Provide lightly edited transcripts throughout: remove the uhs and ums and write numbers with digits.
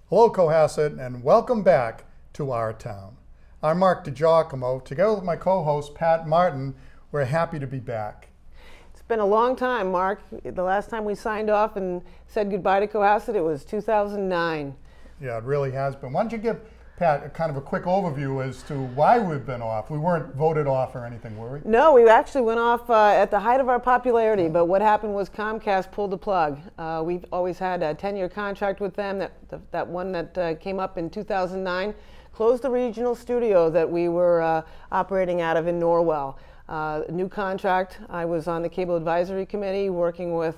Hello, Cohasset, and welcome back to our town. I'm Mark DeGiacomo. Together with my co-host, Pat Martin, we're happy to be back. It's been a long time, Mark. The last time we signed off and said goodbye to Cohasset, it was 2009. Yeah, it really has been. Why don't you give Pat a kind of a quick overview as to why we've been off? We weren't voted off or anything, were we? No, we actually went off at the height of our popularity, but what happened was Comcast pulled the plug. We've always had a 10-year contract with them. That one that came up in 2009 closed the regional studio that we were operating out of in Norwell. New contract. I was on the Cable Advisory Committee working with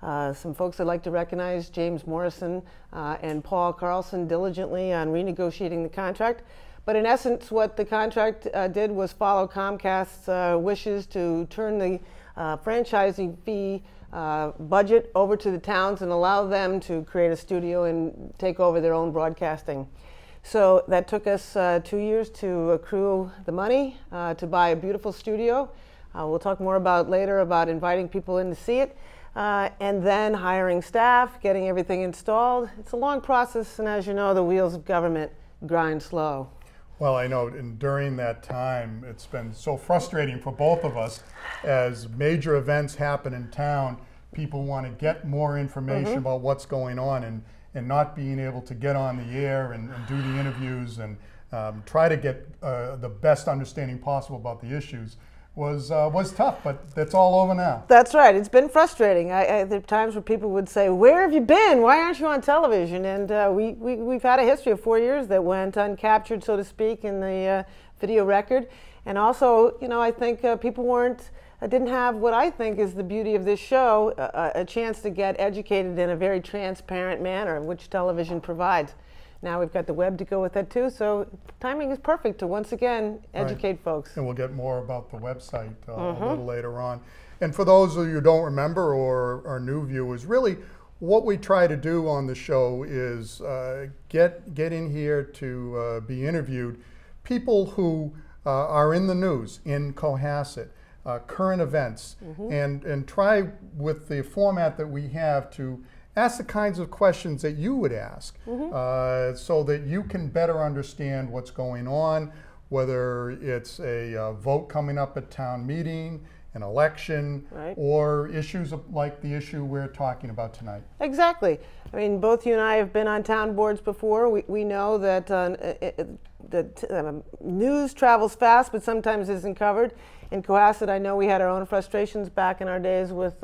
some folks I'd like to recognize, James Morrison and Paul Carlson, diligently on renegotiating the contract. But in essence, what the contract did was follow Comcast's wishes to turn the franchising fee budget over to the towns and allow them to create a studio and take over their own broadcasting. So that took us 2 years to accrue the money to buy a beautiful studio. We'll talk more about later about inviting people in to see it. And then hiring staff, getting everything installed. It's a long process, and as you know, the wheels of government grind slow. Well, I know, and during that time, it's been so frustrating for both of us. As major events happen in town, people want to get more information about what's going on, and not being able to get on the air and do the interviews and try to get the best understanding possible about the issues was tough, but that's all over now. That's right. It's been frustrating. There are times where people would say, "Where have you been? Why aren't you on television?" And we've had a history of 4 years that went uncaptured, so to speak, in the video record. And also, you know, I think people didn't have what I think is the beauty of this show, a chance to get educated in a very transparent manner, which television provides. Now we've got the web to go with that too, so timing is perfect to once again educate folks. And we'll get more about the website a little later on. And for those of you who don't remember or are new viewers, really what we try to do on the show is get in here to be interviewed people who are in the news in Cohasset, current events, and try with the format that we have to ask the kinds of questions that you would ask so that you can better understand what's going on, whether it's a vote coming up at town meeting, an election, or issues like the issue we're talking about tonight. Exactly. I mean, both you and I have been on town boards before. We know that news travels fast, but sometimes isn't covered. In Cohasset, I know we had our own frustrations back in our days with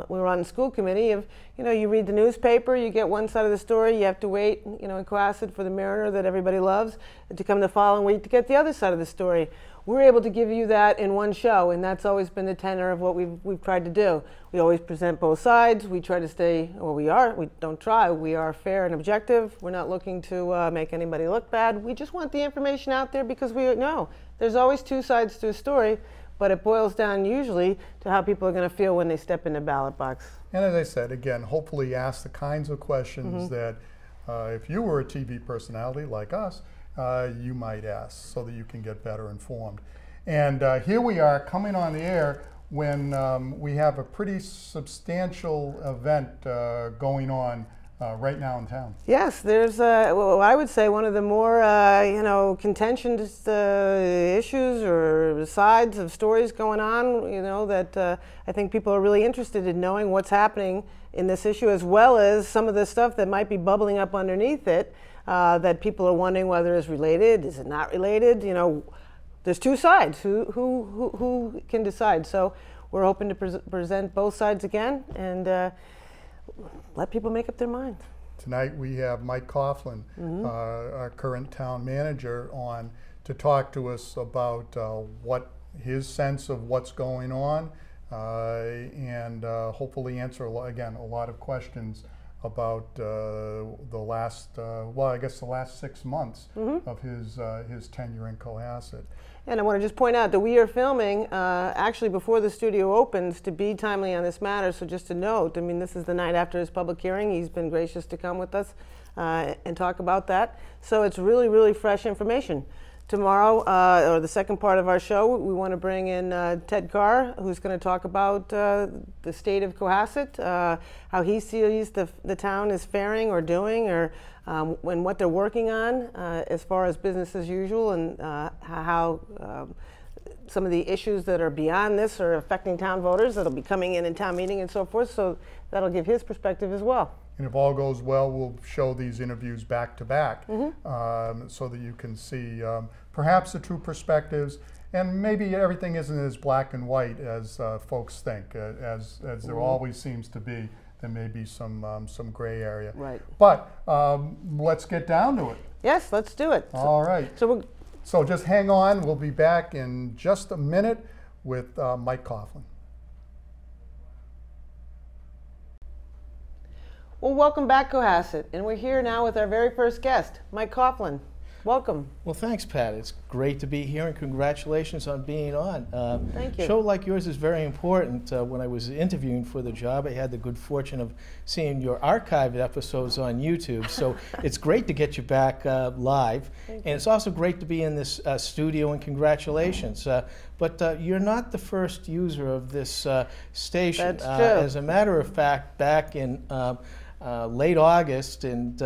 we were on the school committee. If you read the newspaper, you get one side of the story, you have to wait, in Cohasset for the Mariner that everybody loves to come the following week to get the other side of the story. We're able to give you that in one show, and that's always been the tenor of what we've tried to do. We always present both sides. We try to stay, we don't try, we are fair and objective. We're not looking to make anybody look bad. We just want the information out there because we know there's always two sides to a story, but it boils down usually to how people are going to feel when they step in the ballot box. And as I said, again, hopefully ask the kinds of questions that if you were a TV personality like us, you might ask so that you can get better informed. And here we are coming on the air when we have a pretty substantial event going on right now in town. Yes, there's, well, I would say one of the more, contentious issues or sides of stories going on, that I think people are really interested in knowing what's happening in this issue, as well as some of the stuff that might be bubbling up underneath it, that people are wondering whether it's related, is it not related? There's two sides. Who can decide? So we're hoping to present both sides again and let people make up their minds. Tonight we have Mike Coughlin, our current town manager, on to talk to us about what his sense of what's going on and hopefully answer, again, a lot of questions about the last, I guess the last 6 months of his tenure in Cohasset. And I want to just point out that we are filming actually before the studio opens to be timely on this matter. So just a note, I mean, this is the night after his public hearing. He's been gracious to come with us and talk about that. So it's really, really fresh information. tomorrow, or the second part of our show, we want to bring in Ted Carr, who's going to talk about the state of Cohasset, how he sees the town is faring or doing, or and what they're working on as far as business as usual, and how some of the issues that are beyond this are affecting town voters that'll be coming in town meeting and so forth. So that'll give his perspective as well. And if all goes well, we'll show these interviews back to back, so that you can see perhaps the true perspectives, and maybe everything isn't as black and white as folks think, as there always seems to be. There may be some gray area. Right. But let's get down to it. Yes, let's do it. All right. So just hang on. We'll be back in just a minute with Mike Coughlin. Well, welcome back, Cohasset. And we're here now with our very first guest, Mike Coughlin. Welcome. Well, thanks, Pat. It's great to be here, and congratulations on being on. Thank you. A show like yours is very important. When I was interviewing for the job, I had the good fortune of seeing your archived episodes on YouTube. So it's great to get you back live. And it's also great to be in this studio, and congratulations. But you're not the first user of this station. That's true. As a matter of fact, back in late August, and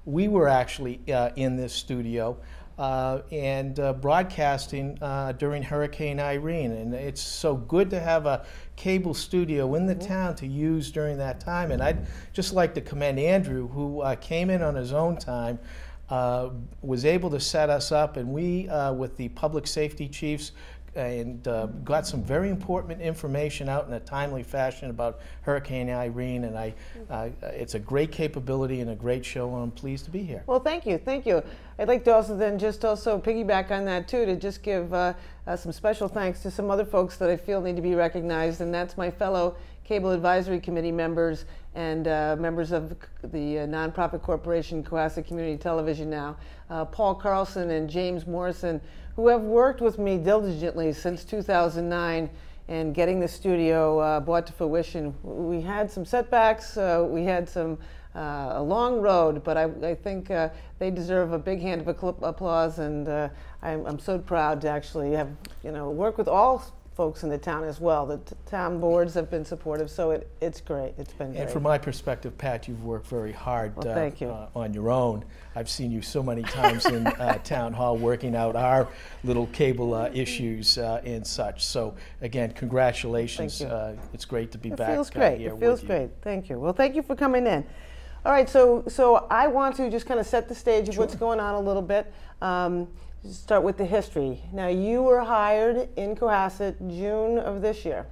we were actually in this studio and broadcasting during Hurricane Irene. And it's so good to have a cable studio in the town to use during that time. And I'd just like to commend Andrew, who came in on his own time, was able to set us up, and we, with the public safety chiefs, and got some very important information out in a timely fashion about Hurricane Irene, and it's a great capability and a great show, and I'm pleased to be here. Well, thank you, thank you. I'd like to also then just also piggyback on that too, to just give some special thanks to some other folks that I feel need to be recognized, and that's my fellow Cable Advisory Committee members and members of the nonprofit corporation Cohasset Community Television now, Paul Carlson and James Morrison, who have worked with me diligently since 2009 and getting the studio brought to fruition. We had some setbacks, we had a long road, but I think they deserve a big hand of applause, and I'm so proud to actually have, work with all folks in the town as well. The town boards have been supportive, so it's great. It's been great. And from my perspective, Pat, you've worked very hard thank you. On your own. I've seen you so many times in town hall working out our little cable issues and such. So again, congratulations. Thank you. It's great to be It back feels great. here It feels with great. Thank you. Well, thank you for coming in. All right, so I want to just kind of set the stage of what's going on a little bit. Start with the history. Now, you were hired in Cohasset June of this year.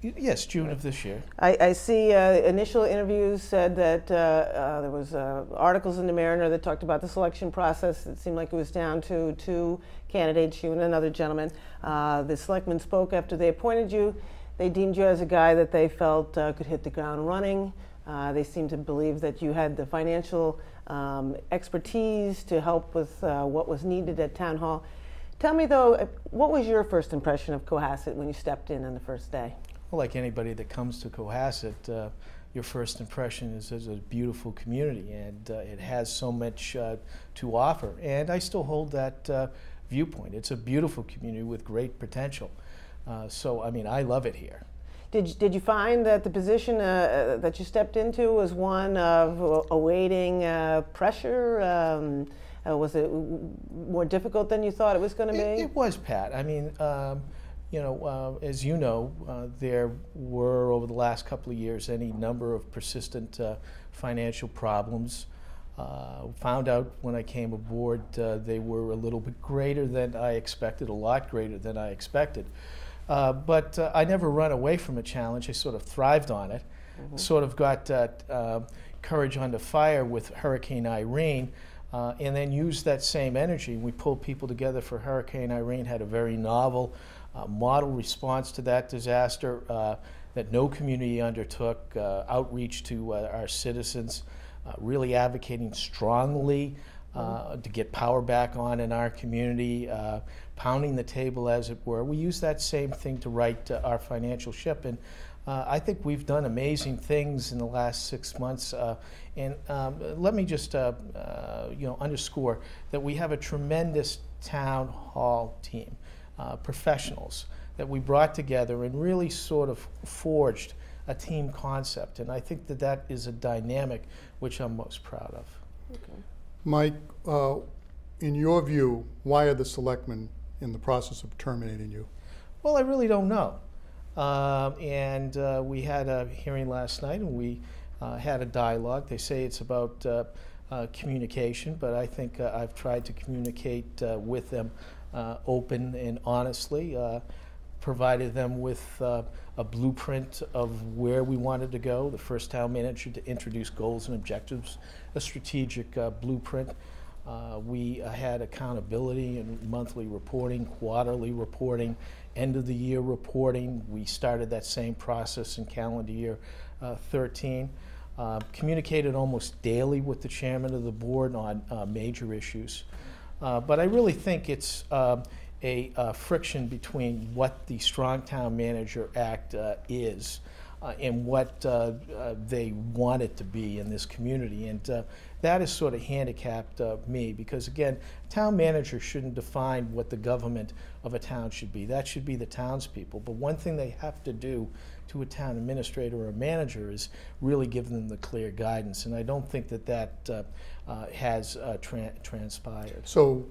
Yes, June of this year. I see initial interviews said that there was articles in the Mariner that talked about the selection process. It seemed like it was down to 2 candidates, you and another gentleman. The selectmen spoke after they appointed you. They deemed you as a guy that they felt could hit the ground running. They seemed to believe that you had the financial expertise to help with what was needed at Town Hall. Tell me, though, what was your first impression of Cohasset when you stepped in on the first day? Well, like anybody that comes to Cohasset, your first impression is a beautiful community, and it has so much to offer. And I still hold that viewpoint. It's a beautiful community with great potential. So, I mean, I love it here. Did you find that the position that you stepped into was one of awaiting pressure? Was it more difficult than you thought it was going to be? It was, Pat. I mean, as you know, there were over the last couple of years any number of persistent financial problems. Found out when I came aboard they were a little bit greater than I expected, a lot greater than I expected. But I never run away from a challenge. I sort of thrived on it. Sort of got courage under fire with Hurricane Irene, and then used that same energy. We pulled people together for Hurricane Irene, had a very novel model response to that disaster that no community undertook, outreach to our citizens, really advocating strongly to get power back on in our community, pounding the table, as it were. We use that same thing to right our financial ship, and I think we've done amazing things in the last 6 months. And let me just underscore that we have a tremendous town hall team, professionals that we brought together and really sort of forged a team concept. And I think that that is a dynamic which I'm most proud of. Okay. Mike, in your view, why are the selectmen in the process of terminating you? Well, I really don't know. We had a hearing last night, and we had a dialogue. They say it's about communication, but I think I've tried to communicate with them open and honestly, provided them with a blueprint of where we wanted to go, the first town manager to introduce goals and objectives, a strategic blueprint. We had accountability and monthly reporting, quarterly reporting, end of the year reporting. We started that same process in calendar year 13. Communicated almost daily with the chairman of the board on major issues. But I really think it's a friction between what the Strong Town Manager Act is and what they want it to be in this community. And that has sort of handicapped me because, again, town manager shouldn't define what the government of a town should be. That should be the townspeople. But one thing they have to do to a town administrator or a manager is really give them the clear guidance. And I don't think that that has transpired. So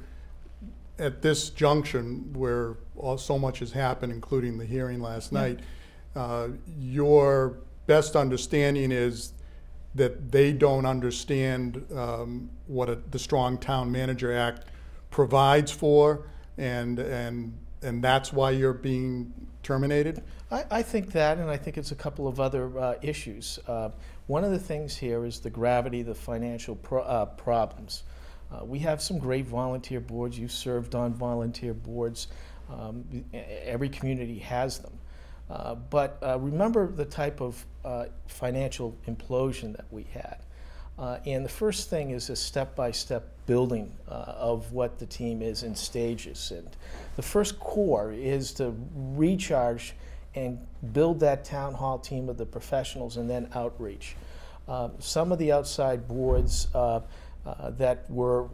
at this junction where so much has happened, including the hearing last night, your best understanding is that they don't understand what the Strong Town Manager Act provides for, and that's why you're being terminated? I think that, and I think it's a couple of other issues. One of the things here is the gravity of the financial problems. We have some great volunteer boards. You served on volunteer boards. Every community has them. But remember the type of financial implosion that we had. And the first thing is a step-by-step building of what the team is in stages. And the first core is to recharge and build that town hall team of the professionals and then outreach. Some of the outside boards that were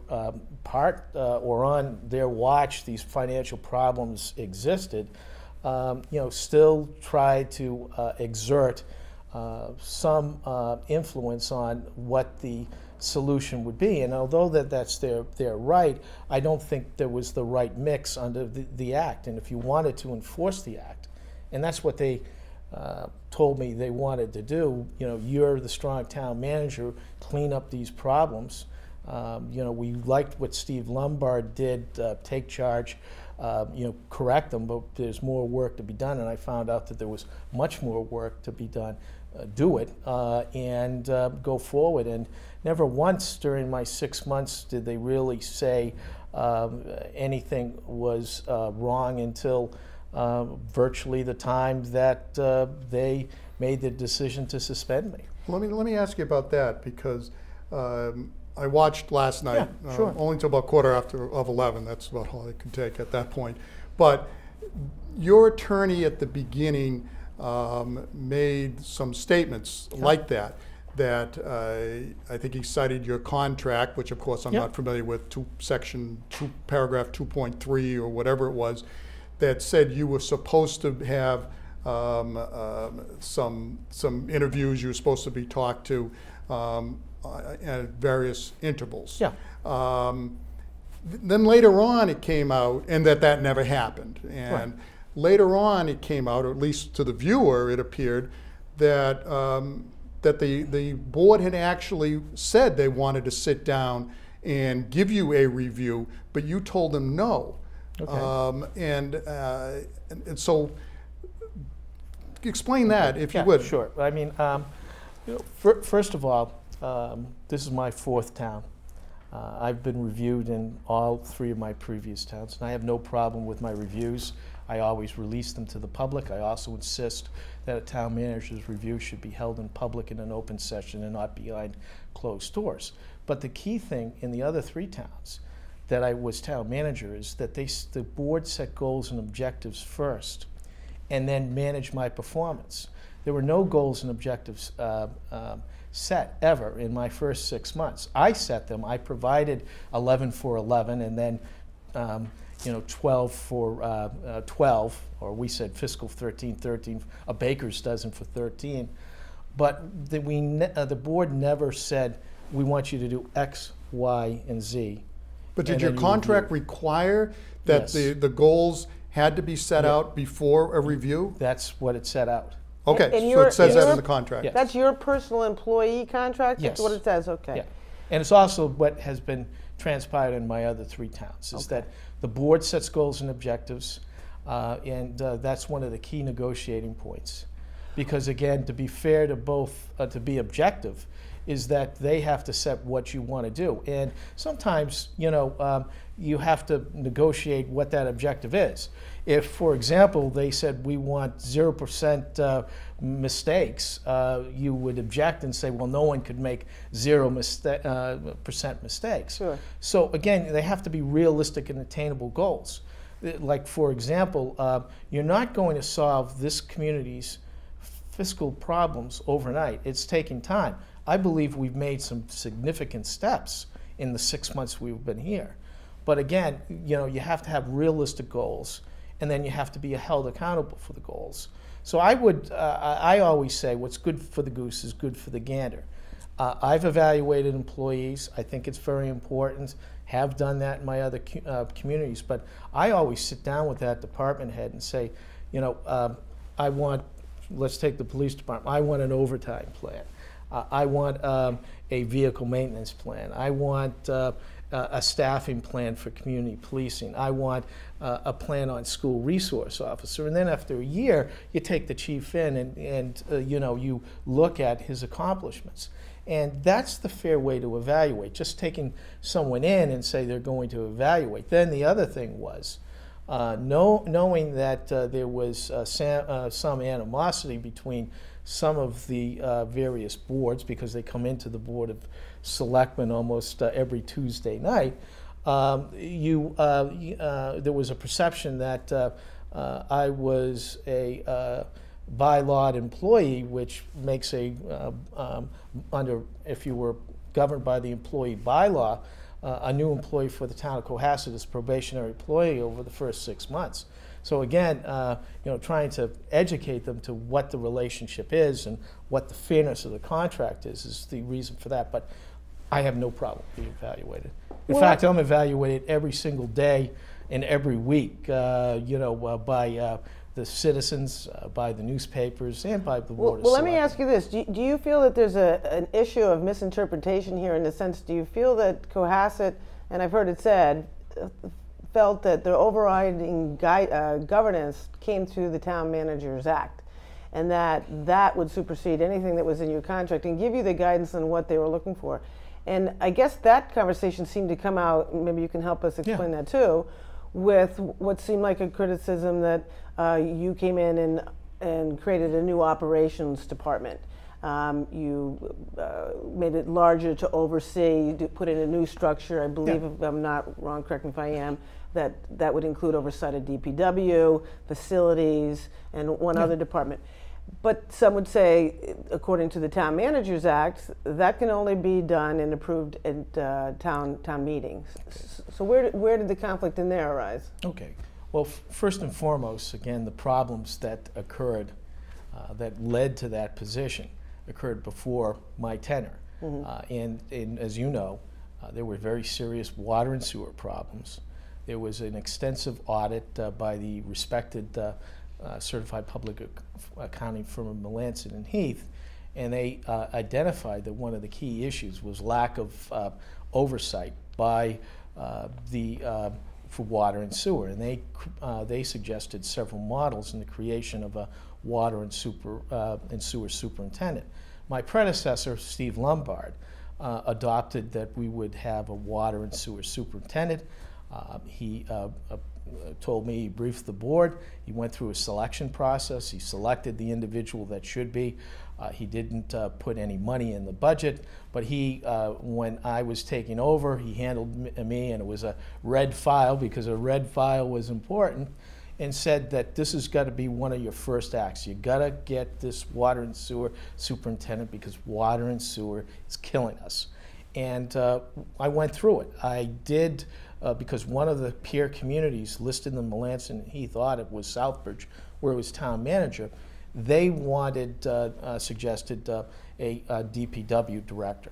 part or on their watch, these financial problems existed, still try to exert some influence on what the solution would be. And although that's their right, I don't think there was the right mix under the act. And if you wanted to enforce the act, and that's what they told me they wanted to do, you're the Strong Town Manager, clean up these problems. We liked what Steve Lombard did, take charge, correct them, but there's more work to be done, and I found out that there was much more work to be done. Do it and go forward. And never once during my 6 months did they really say anything was wrong until virtually the time that they made the decision to suspend me. Let me ask you about that, because I watched last night, sure. Only until about 11:15. That's about all I could take at that point. But your attorney at the beginning made some statements like that I think he cited your contract, which of course I'm not familiar with, paragraph 2.3 or whatever it was, that said you were supposed to have some interviews, you were supposed to be talked to at various intervals. Then later on it came out, and that never happened. And later on it came out, or at least to the viewer it appeared, that the board had actually said they wanted to sit down and give you a review, but you told them no. And so explain that, if you would. Sure. I mean, first of all, this is my 4th town. I've been reviewed in all 3 of my previous towns, and I have no problem with my reviews. I always release them to the public. I also insist that a town manager's review should be held in public in an open session and not behind closed doors. But the key thing in the other 3 towns that I was town manager is that the board set goals and objectives first and then manage my performance. There were no goals and objectives set ever in my first 6 months. I set them. I provided 11 for 11 and then 12 for 12, or we said fiscal 13, a baker's dozen for 13. But the board never said, we want you to do X, Y, and Z. But did your contract require that Yes. the goals had to be set out before a review? That's what it set out. Okay, And so it says that your- in the contract. Yes. That's your personal employee contract? Yes. That's what it says, okay. Yeah. And it's also what has been transpired in my other 3 towns, is that the board sets goals and objectives, and that's one of the key negotiating points. Because again, to be fair to both, to be objective, is that they have to set what you want to do. And sometimes, you have to negotiate what that objective is. If, for example, they said we want 0% mistakes, you would object and say, well, no one could make 0% mistakes. Sure. So again, they have to be realistic and attainable goals. Like, for example, you're not going to solve this community's fiscal problems overnight. It's taking time. I believe we've made some significant steps in the 6 months we've been here. But again, you have to have realistic goals, and then you have to be held accountable for the goals. So I always say what's good for the goose is good for the gander. I've evaluated employees. I think it's very important. Have done that in my other communities. But I always sit down with that department head and say, I want, let's take the police department. I want an overtime plan. I want a vehicle maintenance plan. I want a staffing plan for community policing. I want a plan on school resource officer. And then after a year, you take the chief in and you look at his accomplishments. And that's the fair way to evaluate, just taking someone in and say they're going to evaluate. Then the other thing was, knowing that there was some animosity between some of the various boards, because they come into the Board of Selectmen almost every Tuesday night, there was a perception that I was a by-law employee, which makes if you were governed by the employee bylaw, a new employee for the town of Cohasset is probationary employee over the first 6 months. So again, trying to educate them to what the relationship is and what the fairness of the contract is the reason for that. But I have no problem being evaluated. In fact, I'm evaluated every single day and every week, by the citizens, by the newspapers, and by the Board of Well, let me Selectmen. ask you this. Do you feel that there's an issue of misinterpretation here, in the sense, do you feel that Cohasset, and I've heard it said, felt that their overriding governance came through the Town Managers Act, and that would supersede anything that was in your contract and give you the guidance on what they were looking for? And I guess that conversation seemed to come out, maybe you can help us explain that too, with what seemed like a criticism that you came in and created a new operations department. You made it larger to oversee, you put in a new structure, I believe, if I'm not wrong, correct me if I am, that would include oversight of DPW, facilities, and one other department. But some would say, according to the Town Managers Act, that can only be done and approved at town meetings. So where did the conflict in there arise? Okay. Well, first and foremost, again, the problems that occurred that led to that position occurred before my tenure. And as you know, there were very serious water and sewer problems. There was an extensive audit by the respected certified public accounting firm of Melanson and Heath, and they identified that one of the key issues was lack of oversight by for water and sewer, and they suggested several models in the creation of a water and sewer superintendent. My predecessor, Steve Lombard, adopted that we would have a water and sewer superintendent. He told me, he briefed the board, he went through a selection process, he selected the individual that should be. He didn't put any money in the budget, but when I was taking over, he handled me, and it was a red file, because a red file was important, and said that this has got to be one of your first acts. You got to get this water and sewer superintendent, because water and sewer is killing us. And I went through it. I did because one of the peer communities listed in the Melanson Heath audit was Southbridge, where it was town manager. They wanted, suggested a DPW director.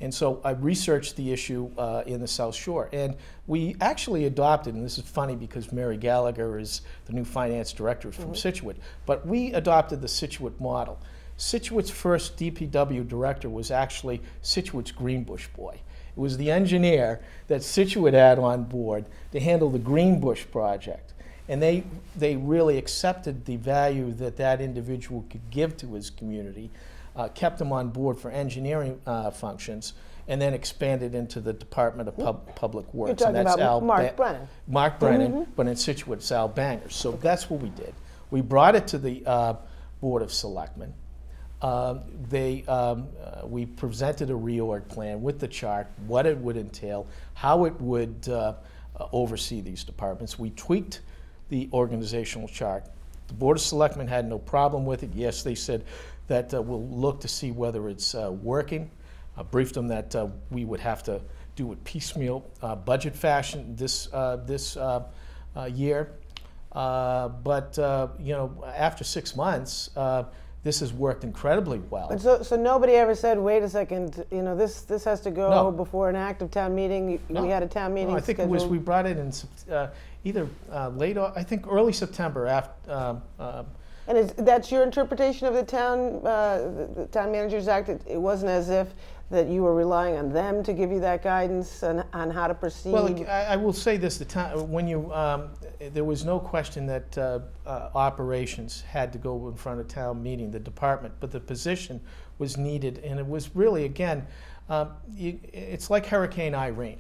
And so I researched the issue in the South Shore, and we actually adopted, and this is funny because Mary Gallagher is the new finance director from Scituate, but we adopted the Scituate model. Scituate's first DPW director was actually Scituate's Greenbush boy. It was the engineer that Scituate had on board to handle the Greenbush project. And they really accepted the value that that individual could give to his community, kept him on board for engineering functions, and then expanded into the Department of Public Works. You're talking and that's about Mark Brennan. Mark Brennan, but in Scituate, it's Al Bangers. So that's what we did. We brought it to the Board of Selectmen. We presented a reorg plan with the chart, what it would entail, how it would oversee these departments. We tweaked the organizational chart. The Board of Selectmen had no problem with it. Yes, they said that we'll look to see whether it's working. I briefed them that we would have to do it piecemeal budget fashion this year. But you know, after 6 months, this has worked incredibly well. And so nobody ever said, wait a second, you know, this has to go before an active town meeting. We had a town meeting. No, I think scheduled. it was, we brought it in either late, I think early September after. And that's your interpretation of the town managers act. It wasn't as if that you were relying on them to give you that guidance on how to proceed. Well, I will say this: when you there was no question that operations had to go in front of town meeting, the department, but the position was needed, and it was really, again, it's like Hurricane Irene.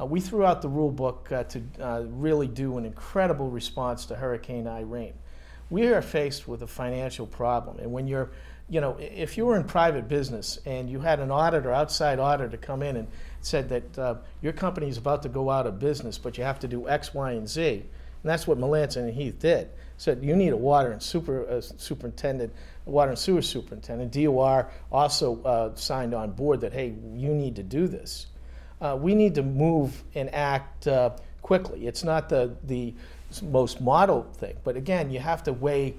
We threw out the rule book to really do an incredible response to Hurricane Irene. We are faced with a financial problem, and when you're, you know, if you were in private business and you had an auditor, outside auditor, come in and said that your company is about to go out of business, but you have to do X, Y, and Z, and that's what Melanson and Heath did. Said you need a water and superintendent, a water and sewer superintendent. DOR also signed on board that, hey, you need to do this. We need to move and act quickly. It's not the most model thing, but again, you have to weigh.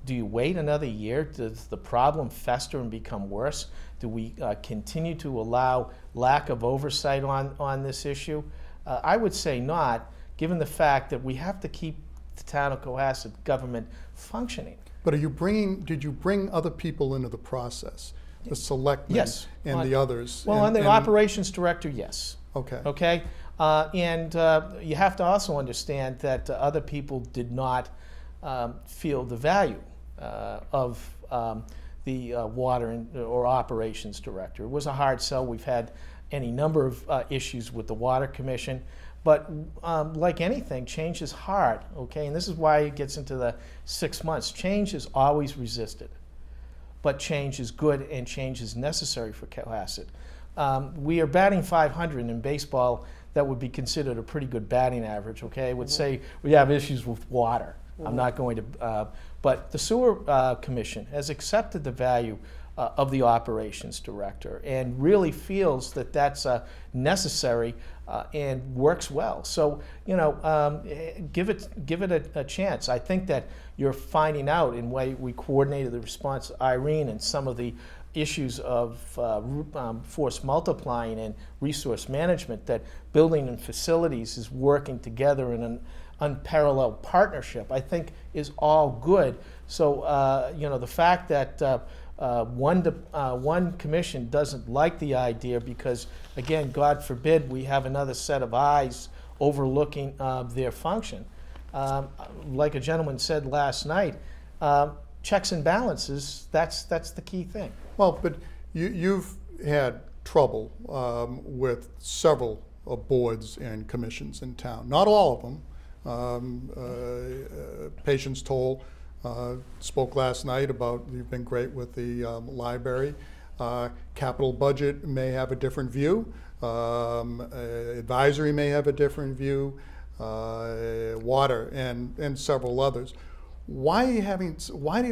Do you wait another year? Does the problem fester and become worse? Do we continue to allow lack of oversight on this issue? I would say not, given the fact that we have to keep the town of Cohasset government functioning. But did you bring other people into the process? The selectmen yes. And the others? Well, on the operations director, yes. Okay. Okay? And you have to also understand that other people did not feel the value of the water or operations director. It was a hard sell. We've had any number of issues with the Water Commission, but like anything, change is hard, okay? And this is why it gets into the 6 months. Change is always resisted, but change is good and change is necessary for Cohasset. We are batting 500 in baseball. That would be considered a pretty good batting average, okay? I would say we have issues with water. I'm not going to, but the Sewer Commission has accepted the value of the operations director and really feels that that's necessary and works well. So, you know, give it a chance. I think that you're finding out in way we coordinated the response to Irene and some of the issues of force multiplying and resource management, that building and facilities is working together in an unparalleled partnership, I think is all good. So, you know, the fact that one commission doesn't like the idea because, again, God forbid we have another set of eyes overlooking their function. Like a gentleman said last night, checks and balances, that's the key thing. Well, but you've had trouble with several boards and commissions in town. Not all of them. Patience Toll spoke last night about you've been great with the library. Capital budget may have a different view. Advisory may have a different view. Water and several others. Why have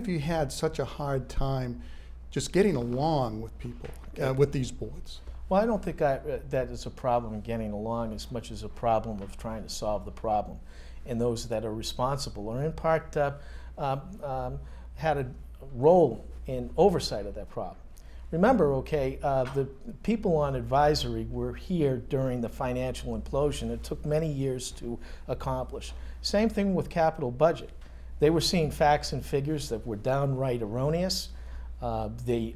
you had such a hard time just getting along with people, with these boards? Well, I don't think that is a problem in getting along as much as a problem of trying to solve the problem. And those that are responsible are in part had a role in oversight of that problem. Remember, okay, the people on advisory were here during the financial implosion. It took many years to accomplish. Same thing with capital budget. They were seeing facts and figures that were downright erroneous. The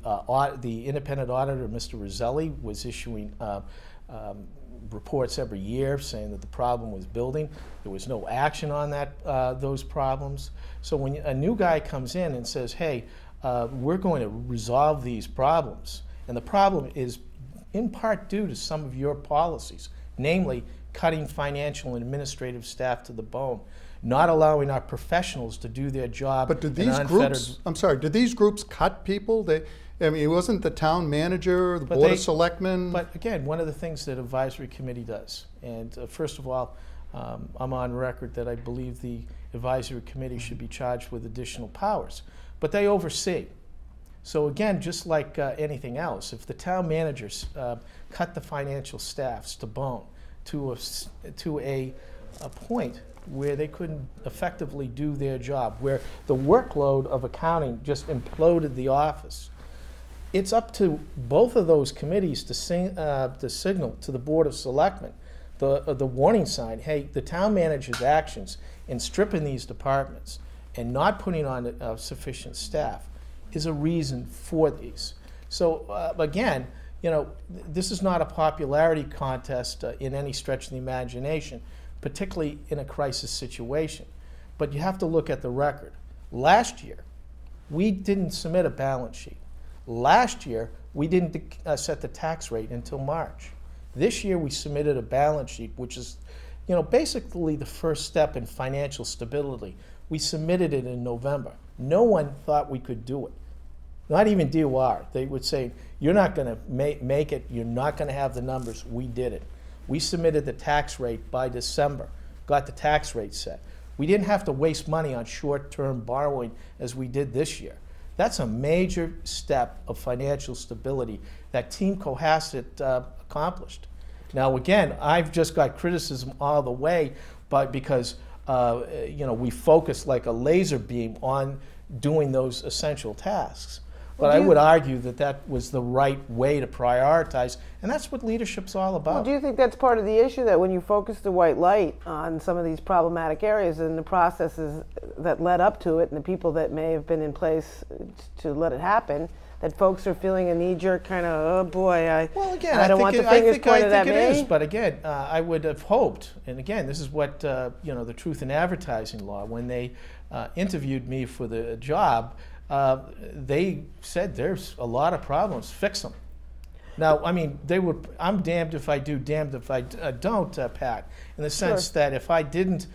independent auditor, Mr. Roselli, was issuing reports every year saying that the problem was building. There was no action on those problems. So when a new guy comes in and says, hey, we're going to resolve these problems, and the problem is in part due to some of your policies, namely cutting financial and administrative staff to the bone, not allowing our professionals to do their job. But did these groups, I'm sorry, did these groups cut people? I mean, it wasn't the town manager, the Board of Selectmen? But again, one of the things that advisory committee does, and first of all, I'm on record that I believe the advisory committee should be charged with additional powers, but they oversee. So again, just like anything else, if the town managers cut the financial staffs to bone to a point where they couldn't effectively do their job, where the workload of accounting just imploded the office, it's up to both of those committees to signal to the Board of Selectmen the warning sign, hey, the town manager's actions in stripping these departments and not putting on sufficient staff is a reason for these. So again, you know, this is not a popularity contest in any stretch of the imagination, particularly in a crisis situation. But you have to look at the record. Last year, we didn't submit a balance sheet. Last year, we didn't set the tax rate until March. This year, we submitted a balance sheet, which is, you know, basically the first step in financial stability. We submitted it in November. No one thought we could do it. Not even DOR. They would say, you're not going to make it. You're not going to have the numbers. We did it. We submitted the tax rate by December, got the tax rate set. We didn't have to waste money on short-term borrowing as we did this year. That's a major step of financial stability that Team Cohasset accomplished. Now again, I've just got criticism all the way, but because you know, we focused like a laser beam on doing those essential tasks. But I would argue that that was the right way to prioritize, and that's what leadership's all about. Well, do you think that's part of the issue, that when you focus the white light on some of these problematic areas and the processes that led up to it and the people that may have been in place to let it happen, that folks are feeling a knee-jerk kind of, oh boy, I don't want the fingers pointed at me? I think it is, but again, I would have hoped, and again, this is what, you know, the Truth in Advertising law, when they interviewed me for the job, they said there's a lot of problems, fix them. Now, I mean, I'm damned if I do, damned if I don't, Pat, in the sense that if I didn't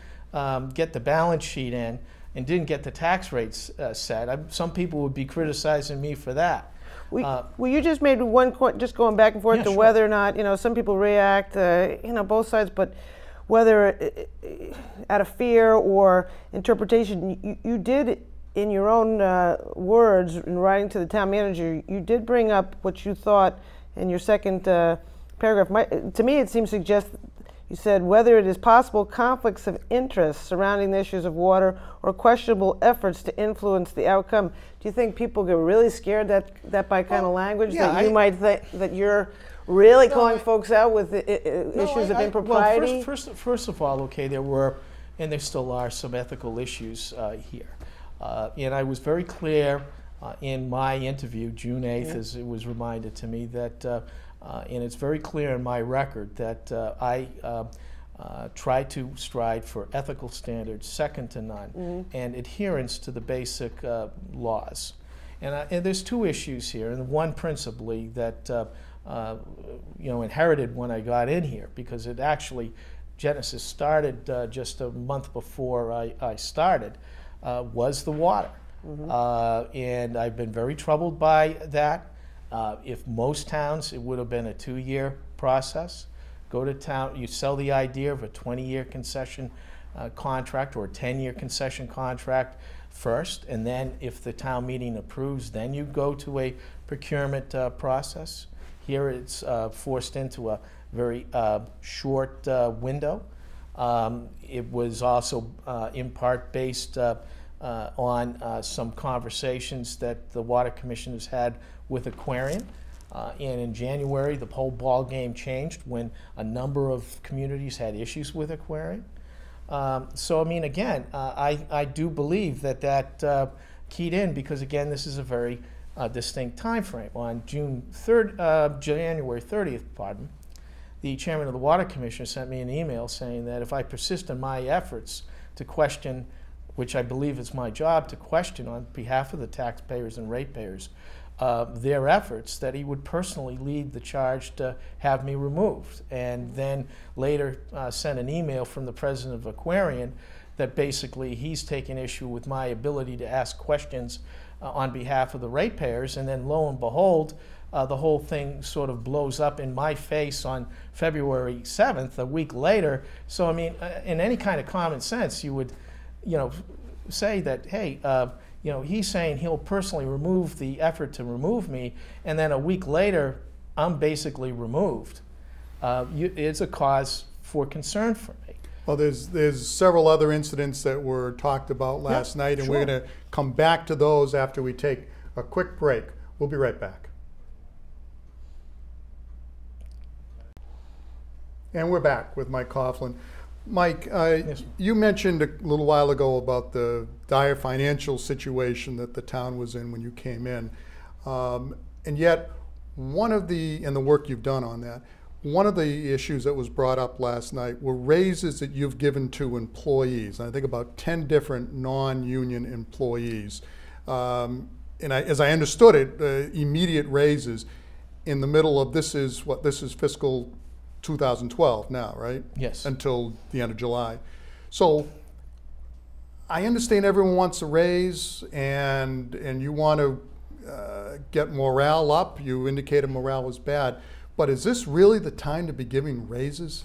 get the balance sheet in and didn't get the tax rates set, some people would be criticizing me for that. Well, you just made one point, just going back and forth to whether or not, you know, some people react, you know, both sides, but whether out of fear or interpretation, you did, in your own words, in writing to the town manager, you did bring up what you thought in your second paragraph. To me, it seems to suggest, you said, whether it is possible conflicts of interest surrounding the issues of water or questionable efforts to influence the outcome. Do you think people get really scared that by kind of language, that you might think that you're really calling folks out with issues of impropriety? Well, first of all, okay, there were, and there still are, some ethical issues here. And I was very clear in my interview, June 8th, as it was reminded to me, that, and it's very clear in my record, that I try to strive for ethical standards second to none, and adherence to the basic laws. And there's two issues here, and one principally that you know, inherited when I got in here, because it actually, Genesis started just a month before I started, was the water. And I've been very troubled by that. If most towns, it would have been a 2-year process. Go to town, you sell the idea of a 20-year concession contract or a 10-year concession contract first, and then if the town meeting approves, then you go to a procurement process. Here it's forced into a very short window. It was also in part based on some conversations that the water commissioners had with Aquarian. And in January, the whole ball game changed when a number of communities had issues with Aquarian. So, I mean, again, I do believe that keyed in because, again, this is a very distinct time frame. On January 30th, pardon, the chairman of the Water Commission sent me an email saying that if I persist in my efforts to question, which I believe is my job to question on behalf of the taxpayers and ratepayers, their efforts, that he would personally lead the charge to have me removed. And then later sent an email from the president of Aquarian that basically he's taken issue with my ability to ask questions on behalf of the ratepayers. And then lo and behold, the whole thing sort of blows up in my face on February 7th, a week later. So, I mean, in any kind of common sense, you would, say that, hey, he's saying he'll personally remove the effort to remove me, and then a week later, I'm basically removed. It's a cause for concern for me. Well, there's several other incidents that were talked about last night, and we're going to come back to those after we take a quick break. We'll be right back. And we're back with Mike Coughlin. Mike, yes, you mentioned a little while ago about the dire financial situation that the town was in when you came in. And yet, and the work you've done on that, one of the issues that was brought up last night were raises that you've given to employees. And I think about 10 different non-union employees. And as I understood it, immediate raises in the middle of this is fiscal 2012 now, right? Yes. Until the end of July. So I understand everyone wants a raise and you want to get morale up. You indicated morale was bad. But is this really the time to be giving raises?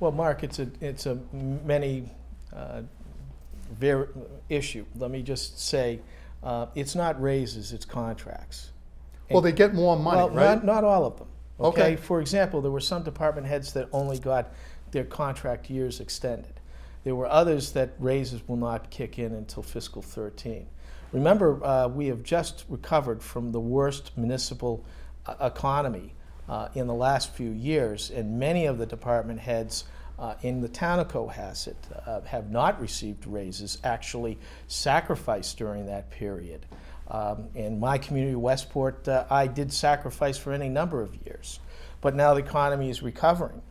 Well, Mark, it's a many issue. Let me just say, it's not raises, it's contracts. Well, they get more money, right? Not all of them. Okay. For example, there were some department heads that only got their contract years extended. There were others that raises will not kick in until fiscal 13. Remember, we have just recovered from the worst municipal economy in the last few years, and many of the department heads in the town of Cohasset have not received raises, actually sacrificed during that period. In my community, Westport, I did sacrifice for any number of years, but now the economy is recovering.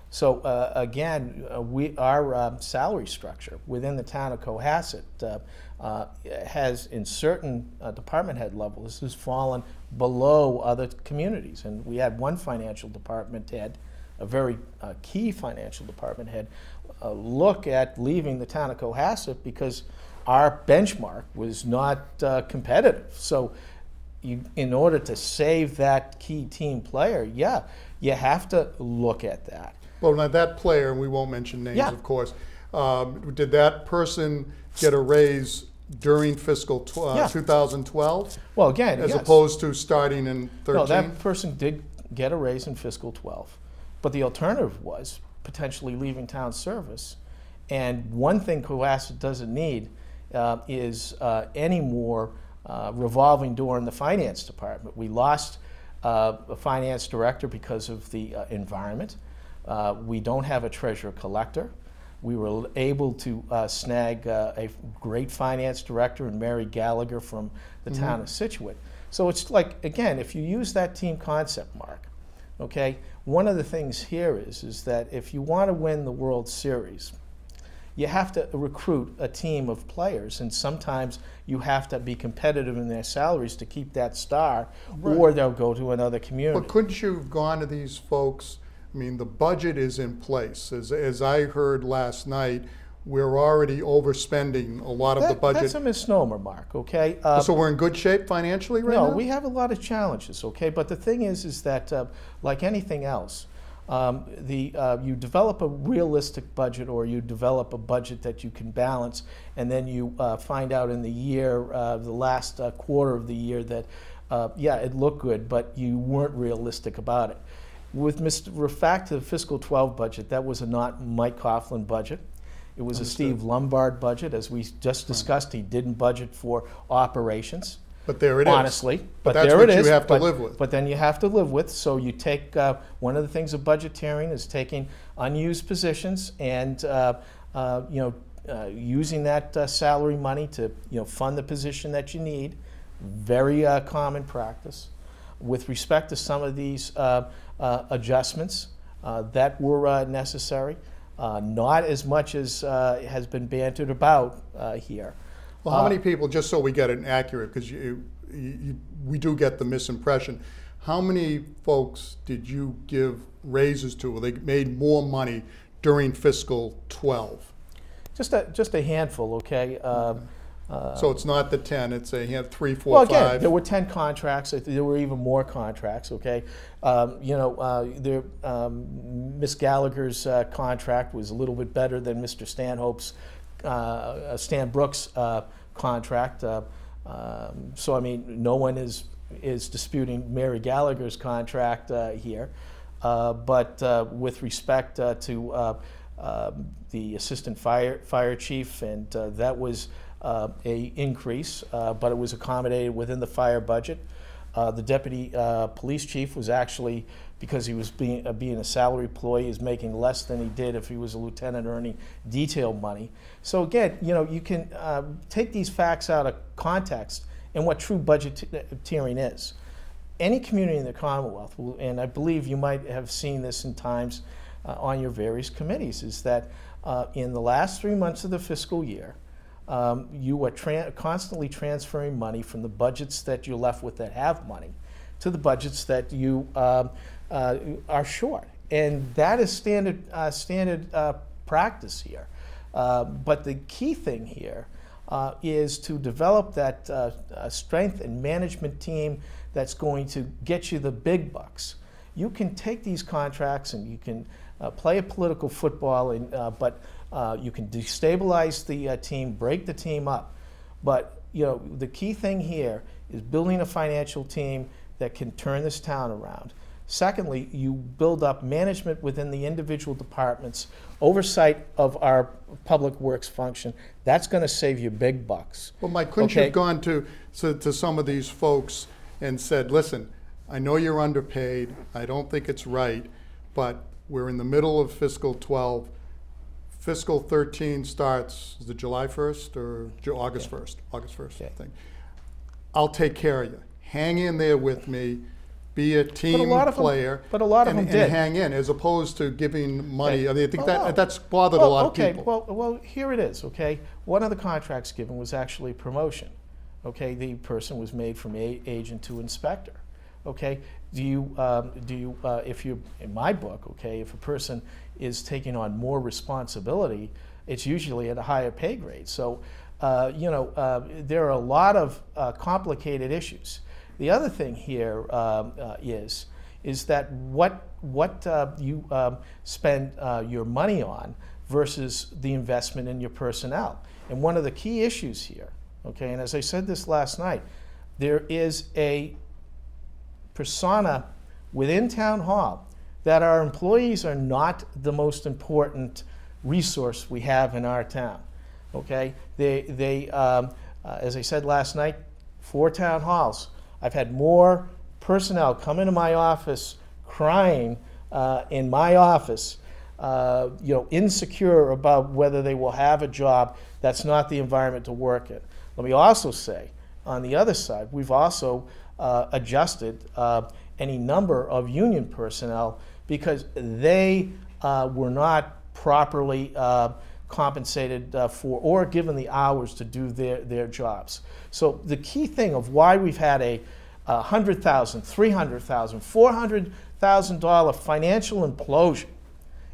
So again, our salary structure within the town of Cohasset has, in certain department head levels, has fallen below other communities. And we had one financial department head, a very key financial department head, look at leaving the town of Cohasset because our benchmark was not competitive. So in order to save that key team player, you have to look at that. Well, now that player, and we won't mention names, of course, did that person get a raise during fiscal 2012? Well, again, as opposed to starting in 13? No, that person did get a raise in fiscal 12. But the alternative was potentially leaving town service. And one thing Cohasset doesn't need is any more revolving door in the finance department. We lost a finance director because of the environment. We don't have a treasurer collector. We were able to snag a great finance director in Mary Gallagher from the town of Scituate. So it's like, again, if you use that team concept, Mark, okay, one of the things here is that if you want to win the World Series, you have to recruit a team of players, and sometimes you have to be competitive in their salaries to keep that star, or they'll go to another community. But couldn't you have gone to these folks? I mean, the budget is in place. As I heard last night, we're already overspending a lot of the budget. That's a misnomer, Mark, okay? So we're in good shape financially right now? No, we have a lot of challenges, okay? But the thing is that, like anything else, you develop a realistic budget, or you develop a budget that you can balance, and then you find out in the year, the last quarter of the year, that yeah, it looked good, but you weren't realistic about it. With respect to the fiscal 12 budget, that was a not Mike Coughlin budget. It was a Steve Lombard budget. As we just discussed, he didn't budget for operations. But there it is. Honestly. But that's there what it is. you have to live with. But then you have to live with. So you take, one of the things of budgeteering is taking unused positions and using that salary money to fund the position that you need. Very common practice. With respect to some of these adjustments that were necessary, not as much as has been bantered about here. Well, how many people, just so we get it accurate, because we do get the misimpression, how many folks did you give raises to, or they made more money during fiscal 12? Just a handful, okay? So it's not the 10, it's a 3, 4, well, 5. again, there were 10 contracts. There were even more contracts, okay? Miss Gallagher's contract was a little bit better than Mr. Stanhope's, Stan Brooks' contract. So, I mean, no one is disputing Mary Gallagher's contract here. But with respect to the assistant fire chief, and that was a increase, but it was accommodated within the fire budget. The deputy police chief was actually, because he was being a salary employee, is making less than he did if he was a lieutenant earning detail money. So again, you can take these facts out of context and what true budgeteering is. Any community in the Commonwealth, and I believe you might have seen this in times on your various committees, is that in the last 3 months of the fiscal year, you are constantly transferring money from the budgets that you're left with that have money to the budgets that you are short. And that is standard practice here. But the key thing here is to develop that strength and management team that's going to get you the big bucks. You can take these contracts and you can play a political football, but you can destabilize the team, break the team up. But the key thing here is building a financial team that can turn this town around. Secondly, you build up management within the individual departments, oversight of our public works function. That's going to save you big bucks. Well, Mike, couldn't you have gone to some of these folks and said, listen, I know you're underpaid, I don't think it's right, but we're in the middle of fiscal 12. Fiscal 13 starts, is it July 1st or August 1st? August 1st, I think. I'll take care of you. Hang in there with me. Be a team player. But a lot of them did. And hang in, as opposed to giving money. I mean, I think that's bothered a lot of people. Well, here it is, okay? One of the contracts given was actually promotion. Okay, the person was made from agent to inspector. Okay, if you, in my book, okay, if a person is taking on more responsibility, it's usually at a higher pay grade. So, there are a lot of complicated issues. The other thing here is that what you spend your money on versus the investment in your personnel. And one of the key issues here, okay, and as I said this last night, there is a persona within Town Hall that our employees are not the most important resource we have in our town. Okay, as I said last night, 4 town halls. I've had more personnel come into my office crying in my office, insecure about whether they will have a job. That's not the environment to work in. Let me also say, on the other side, we've also adjusted any number of union personnel because they were not properly compensated for or given the hours to do their jobs. So the key thing of why we've had a $100,000, $300,000, $400,000 financial implosion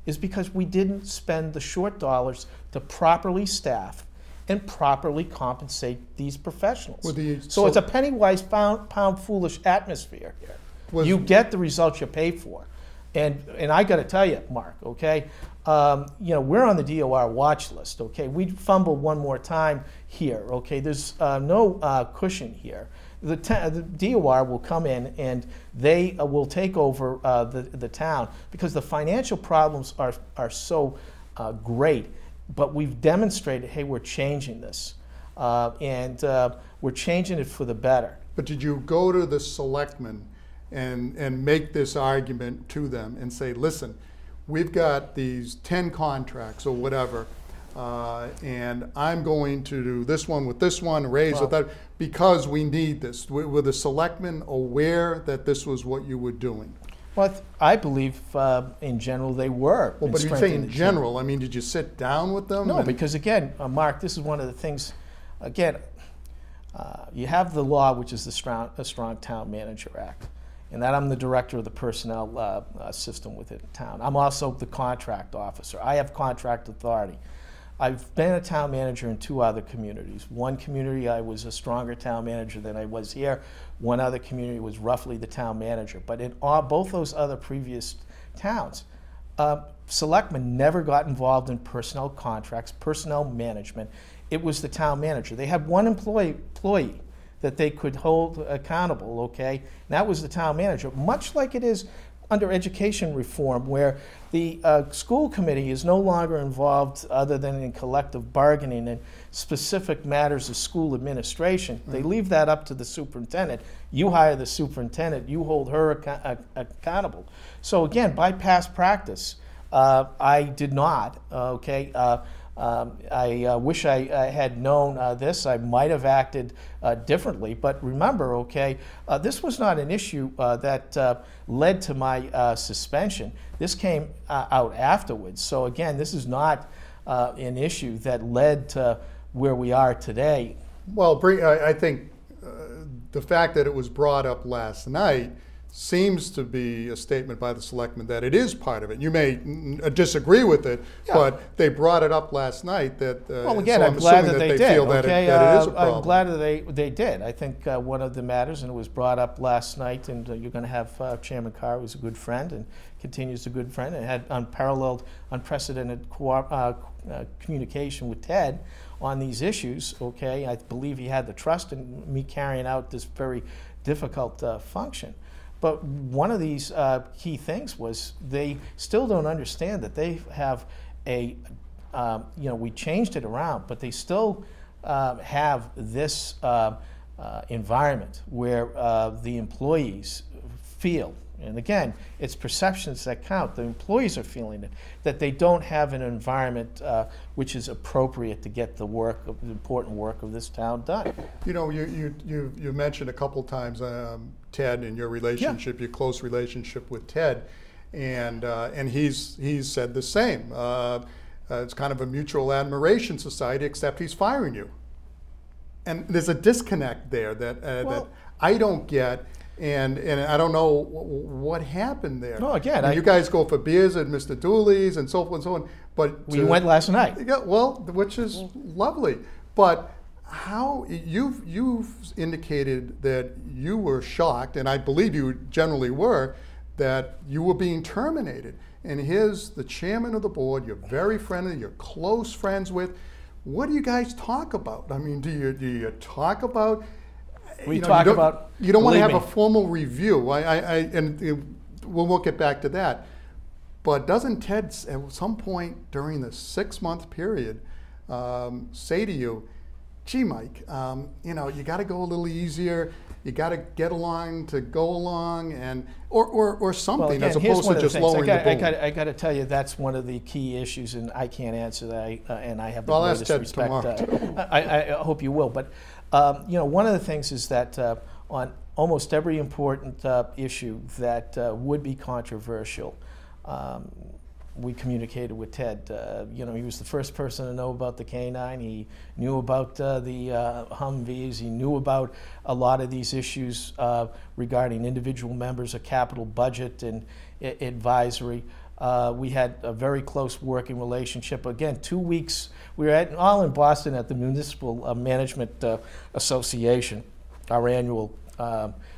is because we didn't spend the short dollars to properly staff and properly compensate these professionals. So it's a penny wise, pound foolish atmosphere here. You get the results you pay for. And I got to tell you, Mark, okay, we're on the DOR watch list, okay? We fumble one more time here, okay? There's no cushion here. the DOR will come in and they will take over the town, because the financial problems are so great. But we've demonstrated, hey, we're changing this, and we're changing it for the better. But did you go to the selectmen and make this argument to them and say, listen, we've got these 10 contracts or whatever, and I'm going to do this one with this one, raise with that, because we need this. Were the selectmen aware that this was what you were doing? Well, I believe in general they were. Well, but you say in general, I mean, did you sit down with them? No, because again, Mark, this is one of the things, again, you have the law, which is the Strong Town Manager Act, and that I'm the director of the personnel system within town. I'm also the contract officer. I have contract authority. I've been a town manager in 2 other communities. One community I was a stronger town manager than I was here. One other community was roughly the town manager. But in both those other previous towns, selectmen never got involved in personnel contracts, personnel management. It was the town manager. They had one employee that they could hold accountable, okay? And that was the town manager, much like it is under education reform, where the school committee is no longer involved other than in collective bargaining and specific matters of school administration. They leave that up to the superintendent. You hire the superintendent, you hold her accountable. So again, by past practice, I did not, okay? I wish I had known this. I might have acted differently. But remember, okay, this was not an issue that led to my suspension. This came out afterwards. So again, this is not an issue that led to where we are today. Well, I think the fact that it was brought up last night seems to be a statement by the selectmen that it is part of it. You may disagree with it, but they brought it up last night. That well, again, so I'm glad that they did. Feel that, okay? that it is a problem. I'm glad that they did. I think one of the matters, and it was brought up last night, and you're going to have Chairman Carr, who's a good friend and continues to be a good friend, and had unparalleled, unprecedented communication with Ted on these issues. Okay, I believe he had the trust in me carrying out this very difficult function. But one of these key things was they still don't understand that they have a, we changed it around, but they still have this environment where the employees feel, and again, it's perceptions that count. The employees are feeling it, that they don't have an environment which is appropriate to get the work, the important work of this town done. You know, you mentioned a couple times Ted and your relationship, your close relationship with Ted, and he's said the same. It's kind of a mutual admiration society, except he's firing you, and there's a disconnect there that I don't get. And I don't know what happened there. No, again, you guys go for beers at Mr. Dooley's and so forth and so on. But we went last night. Yeah, well, which is lovely. But how you've indicated that you were shocked, and I believe you generally were, that you were being terminated. And here's the chairman of the board. You're very friendly. You're close friends with. What do you guys talk about? I mean, do you talk about? We talk about. You don't want to have a formal review. And we'll get back to that. But doesn't Ted, at some point during the 6-month period, say to you, "Gee, Mike, you got to go a little easier. You got to get along to go along, and or something, again, as opposed to just lowering the boom." I got to tell you, that's one of the key issues, and I can't answer that. And I have the I'll greatest ask Ted respect. Tomorrow. I hope you will, but. One of the things is that on almost every important issue that would be controversial, we communicated with Ted. He was the first person to know about the K-9. He knew about the Humvees. He knew about a lot of these issues regarding individual members of capital budget and advisory. We had a very close working relationship. Again, 2 weeks, we were all in Boston at the Municipal Management Association, our annual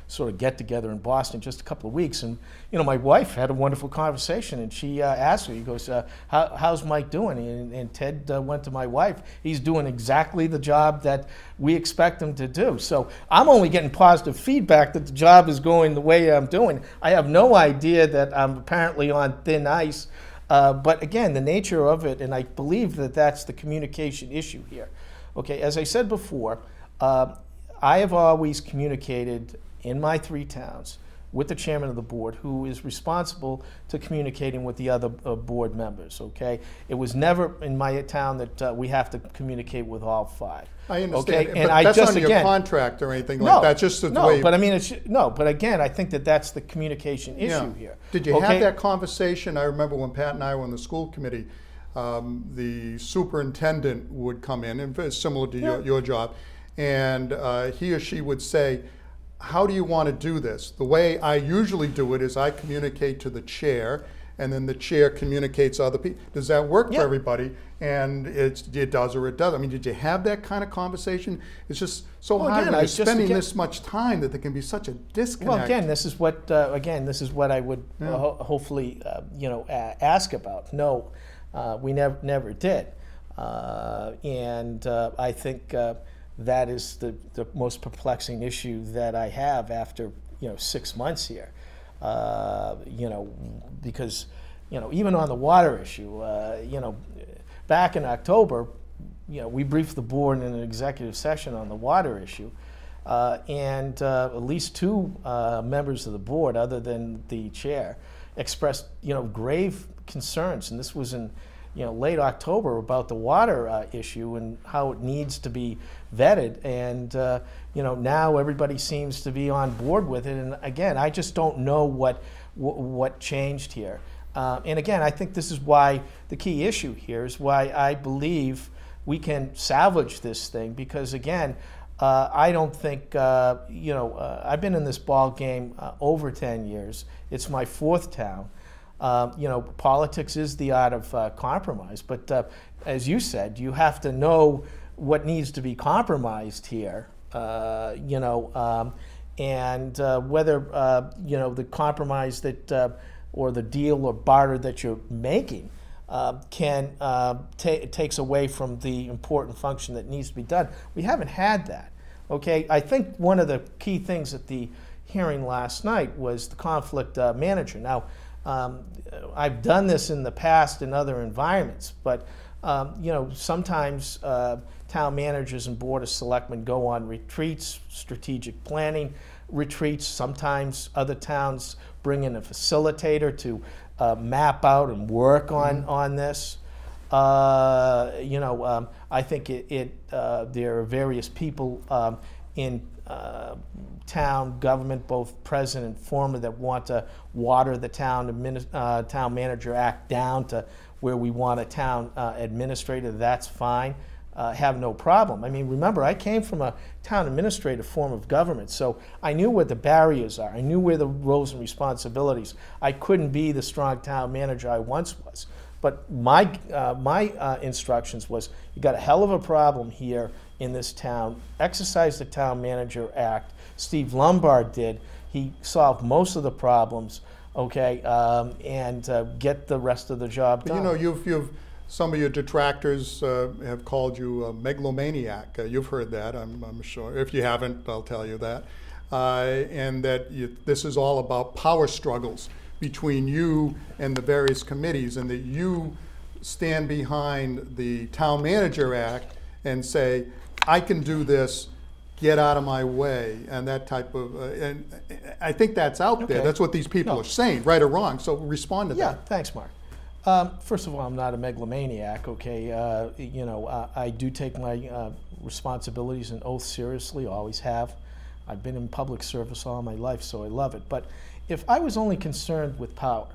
sort of get together in Boston just a couple of weeks. And my wife had a wonderful conversation, and she asked me, he goes, how's Mike doing? And Ted went to my wife. He's doing exactly the job that we expect him to do. So I'm only getting positive feedback that the job is going the way I'm doing. I have no idea that I'm apparently on thin ice. But again, the nature of it, and I believe that that's the communication issue here. Okay, as I said before, I have always communicated in my 3 towns with the chairman of the board, who is responsible to communicating with the other board members, okay? It was never in my town that we have to communicate with all 5. I understand, okay? But that's not your contract or anything like that, just the way... But I mean, but again, I think that that's the communication issue here. Did you have that conversation? I remember when Pat and I were on the school committee, the superintendent would come in, and it's similar to your job, and he or she would say, how do you want to do this? The way I usually do it is I communicate to the chair, and then the chair communicates to other people. Does that work for everybody? And it does or it doesn't. I mean, did you have that kind of conversation? It's just so hard when you're spending this much time that there can be such a disconnect. Well, again, this is what I would hopefully ask about. No, we never did, and I think that is the most perplexing issue that I have after 6 months here. Because even on the water issue, back in October, we briefed the board in an executive session on the water issue, and at least 2 members of the board, other than the chair, expressed grave concerns, and this was in late October, about the water issue and how it needs to be vetted. And now everybody seems to be on board with it. And again, I just don't know what changed here. And again, I think this is why the key issue here is why I believe we can salvage this thing, because again, I don't think I've been in this ball game over 10 years. It's my 4th town. Politics is the art of compromise, but as you said, you have to know what needs to be compromised here, and whether the compromise that or the deal or barter that you're making takes away from the important function that needs to be done. We haven't had that. Okay, I think one of the key things at the hearing last night was the conflict manager. Now, I've done this in the past in other environments, but sometimes town managers and board of selectmen go on retreats, strategic planning retreats. Sometimes other towns bring in a facilitator to map out and work on this. I think there are various people in town government, both present and former, that want to water the town manager act down to where we want a town administrator. That's fine. Have no problem. I mean, remember, I came from a town administrative form of government, so I knew where the barriers are. I knew where the roles and responsibilities. I couldn't be the strong town manager I once was. But my instructions was, you got a hell of a problem here in this town. Exercise the Town Manager Act. Steve Lombard did. He solved most of the problems, okay, and get the rest of the job done. But you've some of your detractors have called you a megalomaniac. You've heard that, I'm sure. If you haven't, I'll tell you that. And that this is all about power struggles between you and the various committees, and that you stand behind the Town Manager Act and say, I can do this, get out of my way, and that type of, and I think that's out there. That's what these people are saying, right or wrong, so respond to that. Yeah, thanks, Mark. First of all, I'm not a megalomaniac, okay? I do take my responsibilities and oaths seriously, always have. I've been in public service all my life, so I love it. But if I was only concerned with power,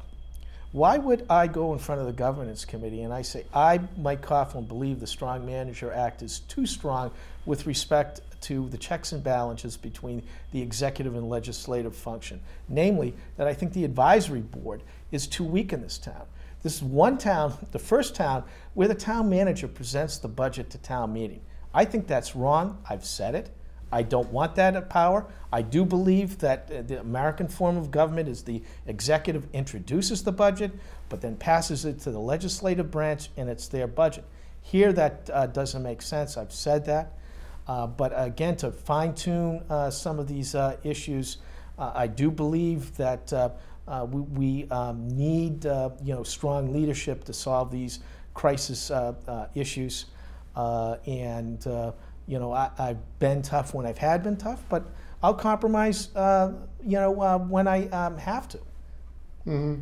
why would I go in front of the governance committee and I say, I, Mike Coughlin, believe the Strong Manager Act is too strong with respect to the checks and balances between the executive and legislative function. Namely, that I think the advisory board is too weak in this town. This is one town, the first town, where the town manager presents the budget to town meeting. I think that's wrong. I've said it. I don't want that power. I do believe that the American form of government is the executive introduces the budget, but then passes it to the legislative branch, and it's their budget. Here, that doesn't make sense. I've said that. But again, to fine-tune some of these issues, I do believe that we need strong leadership to solve these crisis issues. I've been tough when I've been tough, but I'll compromise, when I have to. Mm-hmm.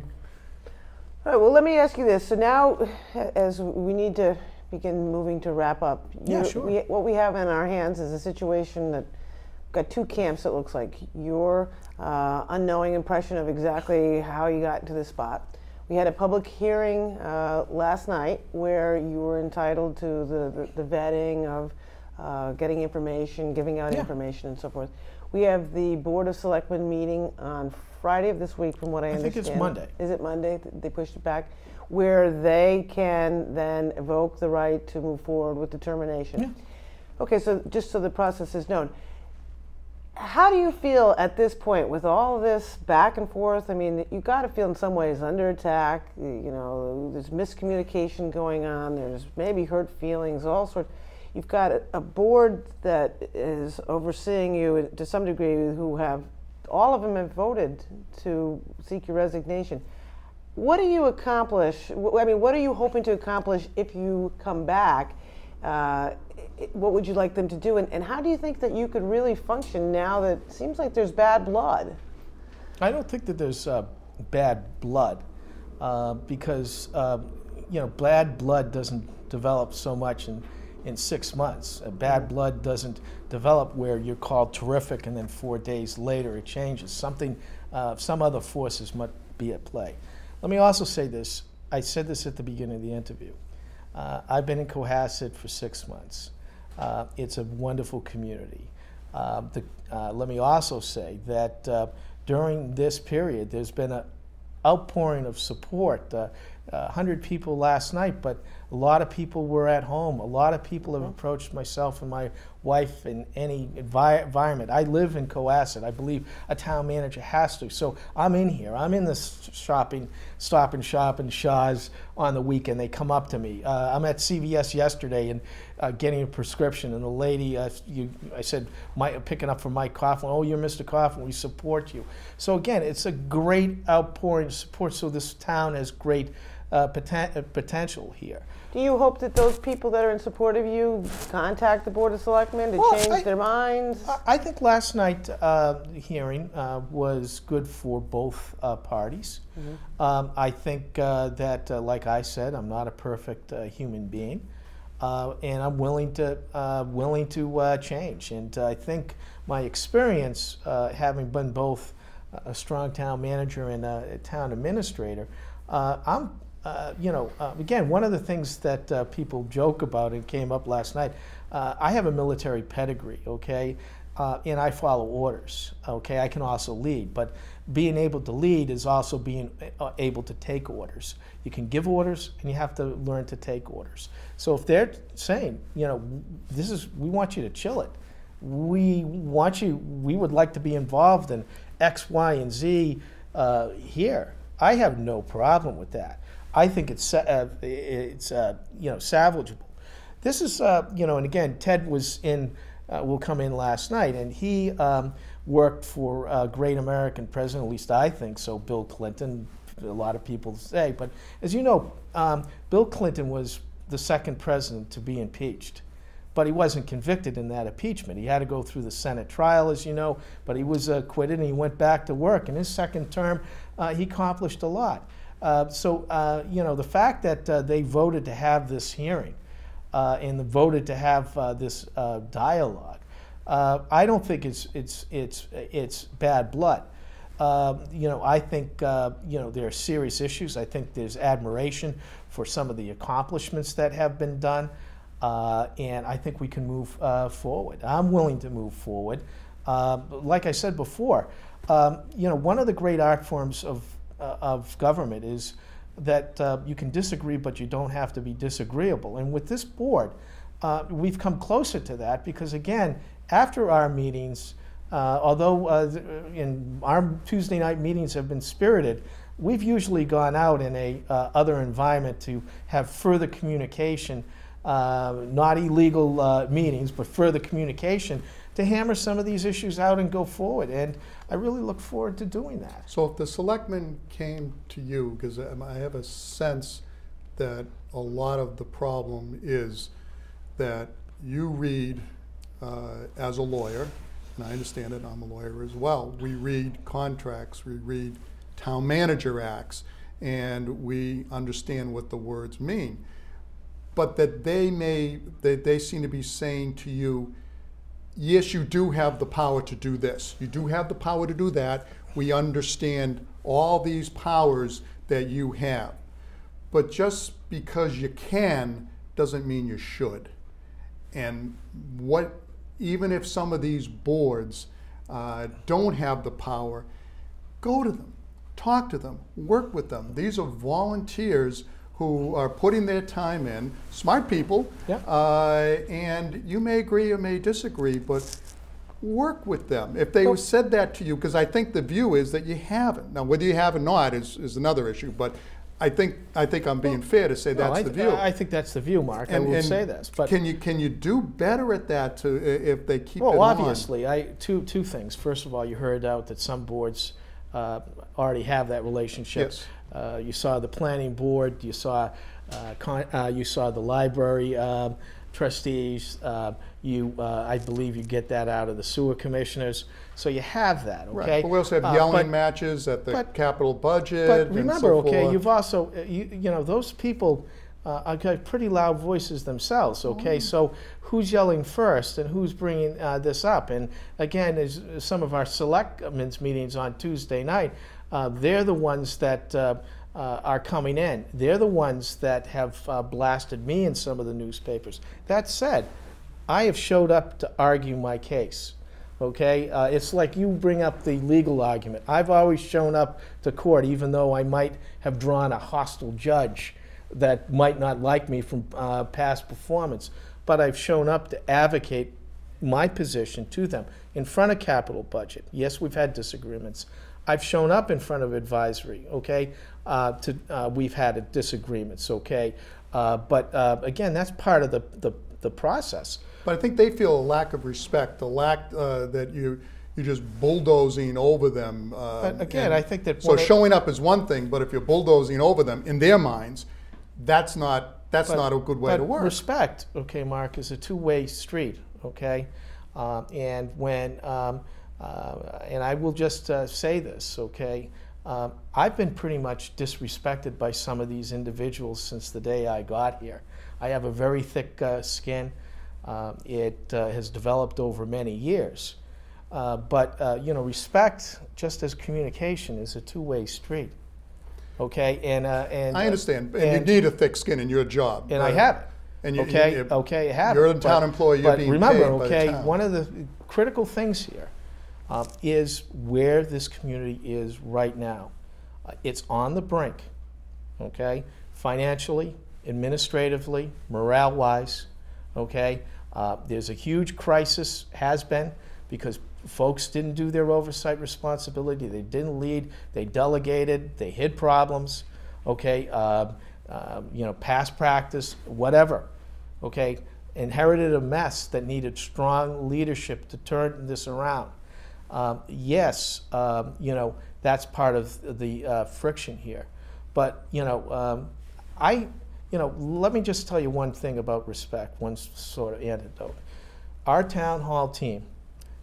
All right, well, let me ask you this. So now, as we need to begin moving to wrap up, sure. What we have in our hands is a situation that got two camps, it looks like. Your unknowing impression of exactly how you got into this spot. We had a public hearing last night where you were entitled to the vetting of getting information, giving out information, and so forth. We have the Board of Selectmen meeting on Friday of this week, from what I understand. I think it's Monday. Is it Monday? They pushed it back, where they can then evoke the right to move forward with determination. Yeah. Okay, so just so the process is known, how do you feel at this point with all of this back and forth? I mean, you got to feel in some ways under attack. There's miscommunication going on. There's maybe hurt feelings, all sorts. You've got a board that is overseeing you to some degree, who have, all of them have voted to seek your resignation. What do you accomplish? I mean, what are you hoping to accomplish if you come back? What would you like them to do? And how do you think that you could really function now that it seems like there's bad blood? I don't think that there's bad blood because, bad blood doesn't develop so much in 6 months. Bad blood doesn't develop where you're called terrific and then 4 days later it changes. Something, some other forces must be at play. Let me also say this. I said this at the beginning of the interview. I've been in Cohasset for 6 months. It's a wonderful community. Let me also say that during this period, there's been an outpouring of support. 100 people last night, but a lot of people were at home. A lot of people have approached myself and my wife in any environment. I live in Cohasset. I believe a town manager has to. So I'm in here. I'm in the Stop and Shop and Shaw's on the weekend. They come up to me. I'm at CVS yesterday and getting a prescription, and the lady, I said, picking up for Mike Coughlin. Oh, you're Mr. Coughlin. We support you. So again, it's a great outpouring of support. So this town has great potential here. Do you hope that those people that are in support of you contact the Board of Selectmen to change their minds? I think last night's hearing was good for both parties. Mm-hmm. I think that, like I said, I'm not a perfect human being, and I'm willing to change. And I think my experience, having been both a strong town manager and a town administrator, again, one of the things that people joke about and came up last night, I have a military pedigree, okay, and I follow orders, okay. I can also lead, but being able to lead is also being able to take orders. You can give orders, and you have to learn to take orders. So if they're saying, we want you to chill it, we would like to be involved in X, Y, and Z here, I have no problem with that. I think it's salvageable. This is and again, Ted will come in last night, and he worked for a great American president, at least I think so, Bill Clinton. A lot of people say, but as you know, Bill Clinton was the second president to be impeached, but he wasn't convicted in that impeachment. He had to go through the Senate trial, as you know, but he was acquitted and he went back to work. In his second term, he accomplished a lot. The fact that they voted to have this hearing and voted to have this dialogue, I don't think it's bad blood. I think there are serious issues. I think there's admiration for some of the accomplishments that have been done, and I think we can move forward. I'm willing to move forward. Like I said before, one of the great art forms of government is that you can disagree, but you don't have to be disagreeable. And with this board, we've come closer to that because, again, after our meetings, although our Tuesday night meetings have been spirited, we've usually gone out in a other environment to have further communication, not illegal meetings, but further communication to hammer some of these issues out and go forward. And I really look forward to doing that. So if the selectmen came to you, because I have a sense that a lot of the problem is that you read as a lawyer, and I understand it, I'm a lawyer as well, we read contracts, we read town manager acts, and we understand what the words mean. But that they seem to be saying to you, yes, you do have the power to do this. You do have the power to do that. We understand all these powers that you have. But just because you can doesn't mean you should. And even if some of these boards don't have the power, go to them, talk to them, work with them. These are volunteers who are putting their time in, smart people, Yeah. And you may agree or may disagree, but work with them. If they said that to you, because I think the view is that you haven't. Now, whether you have or not is another issue, but I think I'm being fair to say that's the view. I think that's the view, Mark. I will say this, but can you do better at that if they keep it well, on? obviously, two things. First of all, you heard out that some boards already have that relationship. Yes. You saw the planning board. You saw the library trustees. I believe you get that out of the sewer commissioners. So you have that. Okay. Right. But we also have yelling matches at the capital budget. But remember, and so forth. you've also you know those people are got pretty loud voices themselves. Okay, so who's yelling first and who's bringing this up? And again, as some of our selectmen's meetings on Tuesday night, they're the ones that are coming in. They're the ones that have blasted me in some of the newspapers. That said, I have showed up to argue my case. Okay, it's like you bring up the legal argument. I've always shown up to court, even though I might have drawn a hostile judge that might not like me from past performance. But I've shown up to advocate my position to them in front of capital budget. Yes, we've had disagreements. I've shown up in front of advisory. Okay, we've had disagreements. Okay, but again, that's part of the process. But I think they feel a lack of respect, the lack that you're just bulldozing over them. But again, I think that so showing up is one thing, but if you're bulldozing over them in their minds, that's not a good way to work. Respect, okay, Mark, is a two-way street. Okay, and when and I will just say this. Okay, I've been pretty much disrespected by some of these individuals since the day I got here. I have a very thick skin. It has developed over many years. But respect, just as communication, is a two-way street. Okay, and I understand, and you need a thick skin in your job. And I have it. And I have it. You're a town employee. You're being remember, paid by the town. one of the critical things here is where this community is right now. It's on the brink. Okay, financially, administratively, morale-wise. Okay, there's a huge crisis, has been, because folks didn't do their oversight responsibility. They didn't lead. They delegated. They hid problems. Okay, past practice, whatever. Okay, inherited a mess that needed strong leadership to turn this around. Yes, that's part of the friction here. But let me just tell you one thing about respect, one sort of antidote. Our town hall team,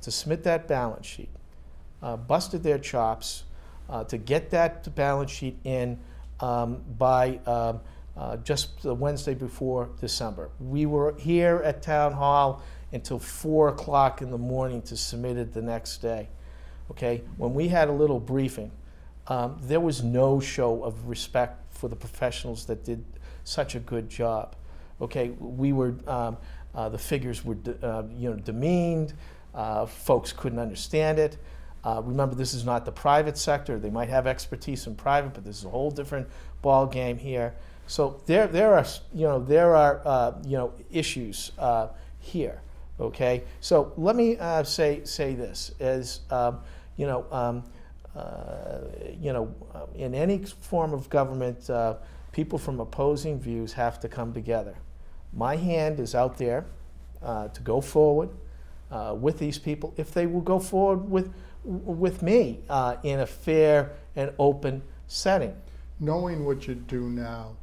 to submit that balance sheet, busted their chops to get that balance sheet in by just the Wednesday before December. We were here at town hall until 4 o'clock in the morning to submit it the next day. Okay, when we had a little briefing, there was no show of respect for the professionals that did such a good job. Okay, we were the figures were demeaned. Folks couldn't understand it. Remember, this is not the private sector. They might have expertise in private, but this is a whole different ball game here. So there are issues here. Okay, so let me say this as in any form of government, people from opposing views have to come together. My hand is out there to go forward with these people if they will go forward with me in a fair and open setting. Knowing what you do now,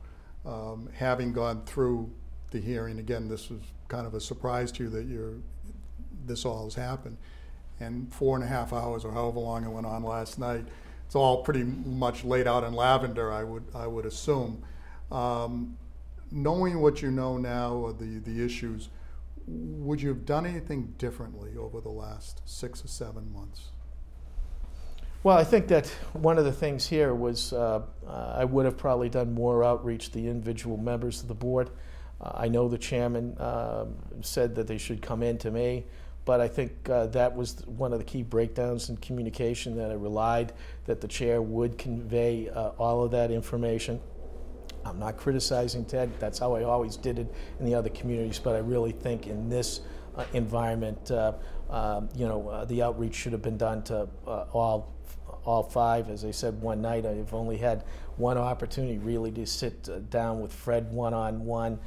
having gone through the hearing, again, this was kind of a surprise to you that this all has happened, and 4.5 hours or however long it went on last night, it's all pretty much laid out in lavender, I would assume. Knowing what you know now of the issues, would you have done anything differently over the last 6 or 7 months? Well, I think that one of the things here was I would have probably done more outreach to the individual members of the board. I know the chairman said that they should come in to me, but I think that was one of the key breakdowns in communication, that I relied that the chair would convey all of that information. I'm not criticizing Ted. That's how I always did it in the other communities, but I really think in this environment, the outreach should have been done to all 5. As I said one night, I've only had one opportunity really to sit down with Fred one-on-one,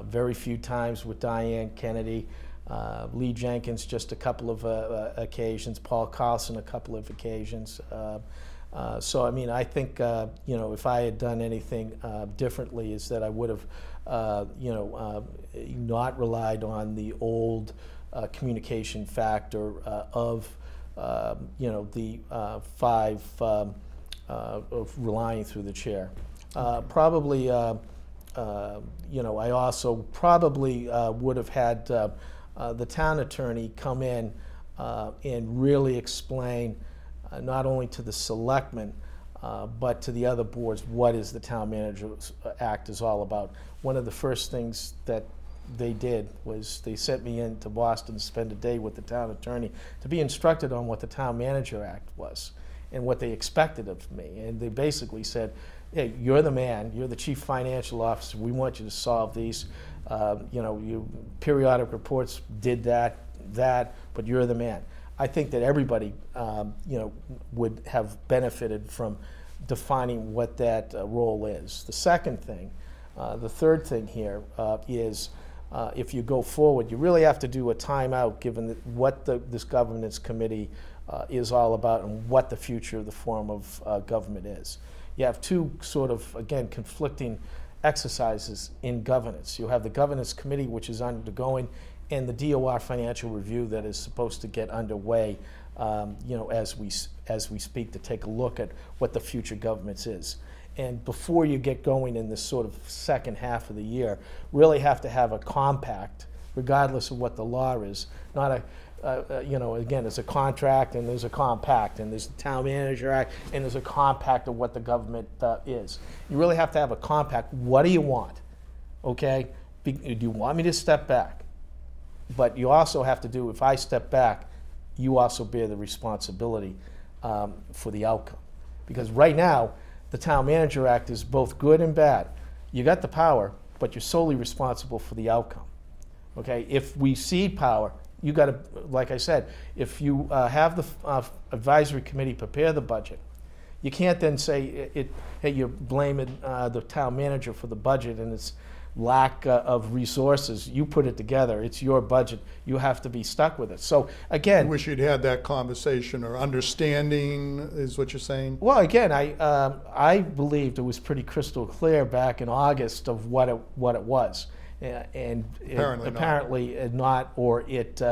very few times with Diane Kennedy, Lee Jenkins just a couple of occasions, Paul Coughlin a couple of occasions. So I mean, I think if I had done anything differently, is that I would have not relied on the old communication factor of the 5 of relying through the chair. Probably, I also probably would have had the town attorney come in and really explain not only to the selectmen, but to the other boards, what is the Town Manager's Act is all about. One of the first things that they did was they sent me into Boston to spend a day with the town attorney to be instructed on what the Town Manager Act was and what they expected of me. And they basically said, hey, you're the man, you're the chief financial officer, we want you to solve these. You periodic reports did that, but you're the man. I think that everybody, would have benefited from defining what that role is. The second thing, the third thing here is if you go forward, you really have to do a timeout given what this governance committee is all about and what the future of the form of government is. You have two sort of, again, conflicting exercises in governance. You have the governance committee, which is undergoing, and the DOR financial review that is supposed to get underway, as we speak, to take a look at what the future government is. And before you get going in this sort of second half of the year, really have to have a compact, regardless of what the law is. Not a, again, there's a contract and there's a compact, and there's the Town Manager Act, and there's a compact of what the government is. You really have to have a compact. What do you want? Okay? Do you want me to step back? But you also have to do, if I step back, you also bear the responsibility for the outcome. Because right now, the Town Manager Act is both good and bad. You got the power, but you're solely responsible for the outcome. Okay? If we cede power, you got to, like I said, if you have the advisory committee prepare the budget, you can't then say, hey, you're blaming the town manager for the budget and its lack of resources. You put it together. It's your budget. You have to be stuck with it. So again, I wish you'd had that conversation or understanding, is what you're saying? Well, again, I believed it was pretty crystal clear back in August of what it was, and apparently not, or it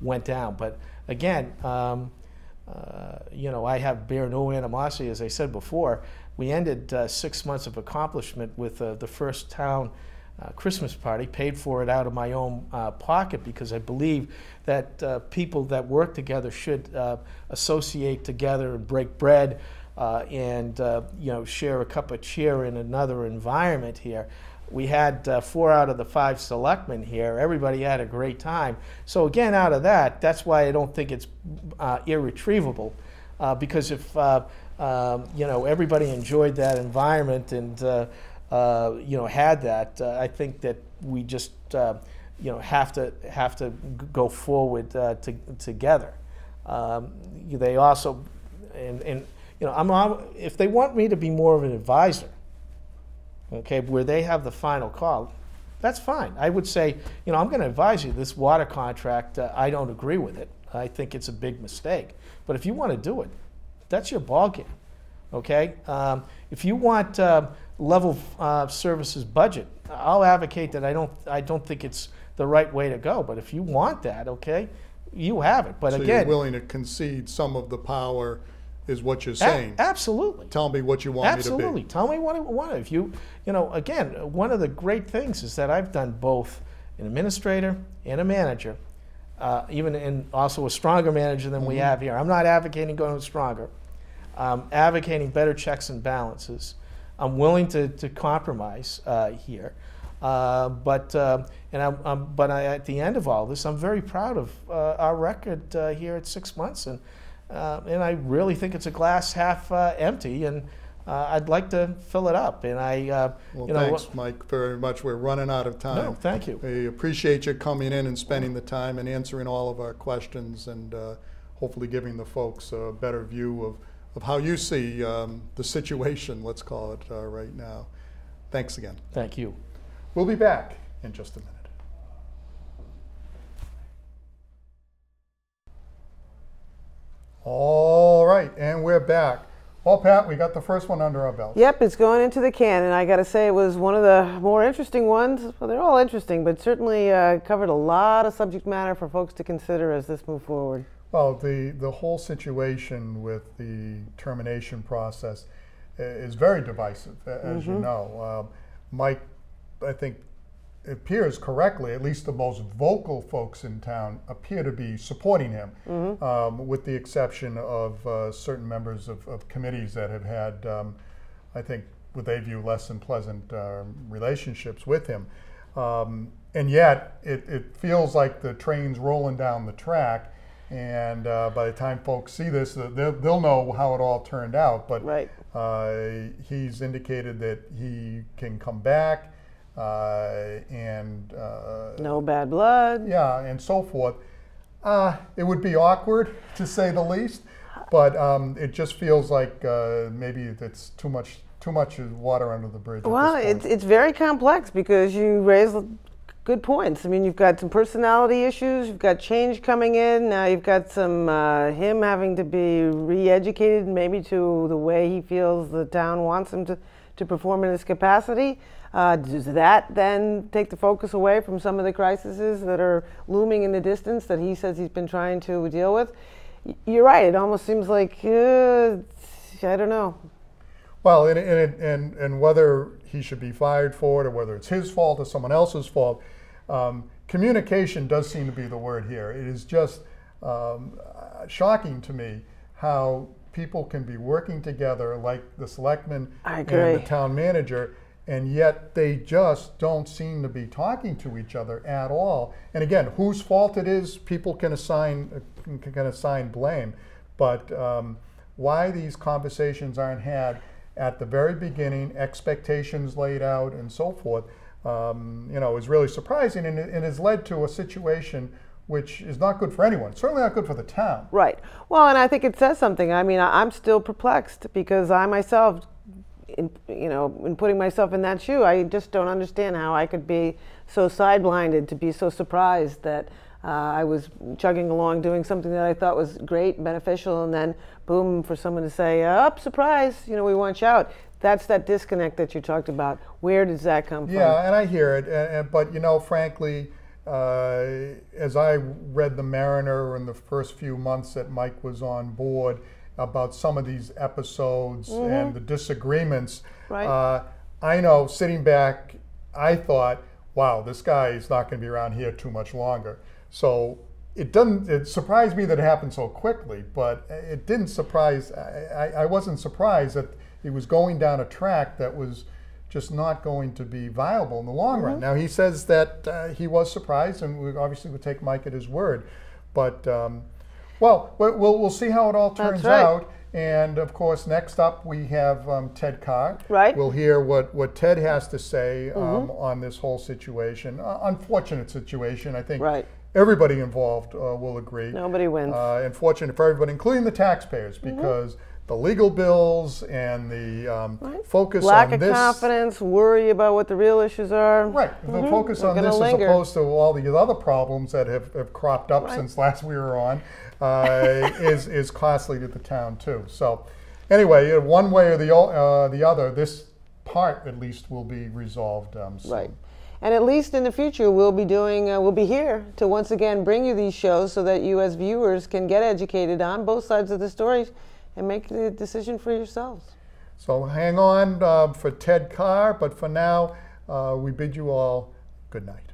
went down. But again, I bear no animosity. As I said before, we ended 6 months of accomplishment with the first town Christmas party, paid for it out of my own pocket, because I believe that people that work together should associate together and break bread and share a cup of cheer in another environment here. We had 4 out of the 5 selectmen here. Everybody had a great time. So again, out of that, that's why I don't think it's irretrievable, because if everybody enjoyed that environment and had that, I think that we just have to go forward together. They also, if they want me to be more of an advisor, okay, where they have the final call, that's fine. I would say, I'm going to advise you this water contract. I don't agree with it. I think it's a big mistake. But if you want to do it, that's your ballgame. Okay. If you want level services budget, I'll advocate that. I don't think it's the right way to go. But if you want that, okay, you have it. But so again, you're willing to concede some of the power, is what you're saying. Absolutely. Tell me what you want me to be. Absolutely. Tell me what I want. If again, one of the great things is that I've done both an administrator and a manager, also a stronger manager than we have here. I'm not advocating going stronger. Advocating better checks and balances. I'm willing to compromise here, but at the end of all this, I'm very proud of our record here at 6 months, and I really think it's a glass half empty, and I'd like to fill it up. And thanks, Mike, very much. We're running out of time. No, thank you. We appreciate you coming in and spending the time and answering all of our questions, and hopefully giving the folks a better view of how you see the situation, let's call it, right now. Thanks again. Thank you. We'll be back in just a minute. All right, and we're back. Well, Pat, we got the first one under our belt. Yep, it's going into the can, and I got to say it was one of the more interesting ones. Well, they're all interesting, but certainly covered a lot of subject matter for folks to consider as this moves forward. Well, the whole situation with the termination process is very divisive, as you know. Mike, I think, appears correctly, at least the most vocal folks in town appear to be supporting him, with the exception of certain members of committees that have had, I think, what they view less than pleasant relationships with him. And yet, it feels like the train's rolling down the track. And by the time folks see this, they'll know how it all turned out. But he's indicated that he can come back, and no bad blood. Yeah, and so forth. It would be awkward, to say the least. But it just feels like maybe it's too much water under the bridge. Well, it's very complex because you raise good points. I mean, you've got some personality issues, you've got change coming in, now you've got some him having to be re-educated maybe to the way he feels the town wants him to perform in his capacity. Does that then take the focus away from some of the crises that are looming in the distance that he says he's been trying to deal with? You're right, it almost seems like, I don't know. Well, and whether he should be fired for it or whether it's his fault or someone else's fault, communication does seem to be the word here. It is just shocking to me how people can be working together like the selectman and the town manager, and yet they just don't seem to be talking to each other at all. And again, whose fault it is, people can assign blame, but why these conversations aren't had at the very beginning, expectations laid out and so forth, is really surprising, and has led to a situation which is not good for anyone. Certainly not good for the town. Right. Well, and I think it says something. I mean, I'm still perplexed because I myself, in putting myself in that shoe, I just don't understand how I could be so side-blinded, to be so surprised that I was chugging along doing something that I thought was great, beneficial, and then boom, for someone to say, surprise, we want you out. That's that disconnect that you talked about. Where does that come from? Yeah, and I hear it, but frankly, as I read the Mariner in the first few months that Mike was on board about some of these episodes and the disagreements, I know, sitting back, I thought, wow, this guy is not going to be around here too much longer. So it surprised me that it happened so quickly, but it didn't surprise, I wasn't surprised that he was going down a track that was just not going to be viable in the long run. Now, he says that he was surprised, and we obviously would take Mike at his word. But, we'll see how it all turns out. And of course, next up we have Ted Carr. Right. We'll hear what Ted has to say on this whole situation. Unfortunate situation, I think. Right. Everybody involved will agree. Nobody wins. Unfortunate for everybody, including the taxpayers, because the legal bills and the focus Lack on this. of confidence, worry about what the real issues are. Right. The focus on this as opposed to all the other problems that have cropped up since last we were on is costly to the town too. So anyway, one way or the other, this part at least will be resolved soon. Right. And at least in the future, we'll be here to once again bring you these shows so that you as viewers can get educated on both sides of the stories and make the decision for yourselves. So hang on for Ted Carr, but for now, we bid you all good night.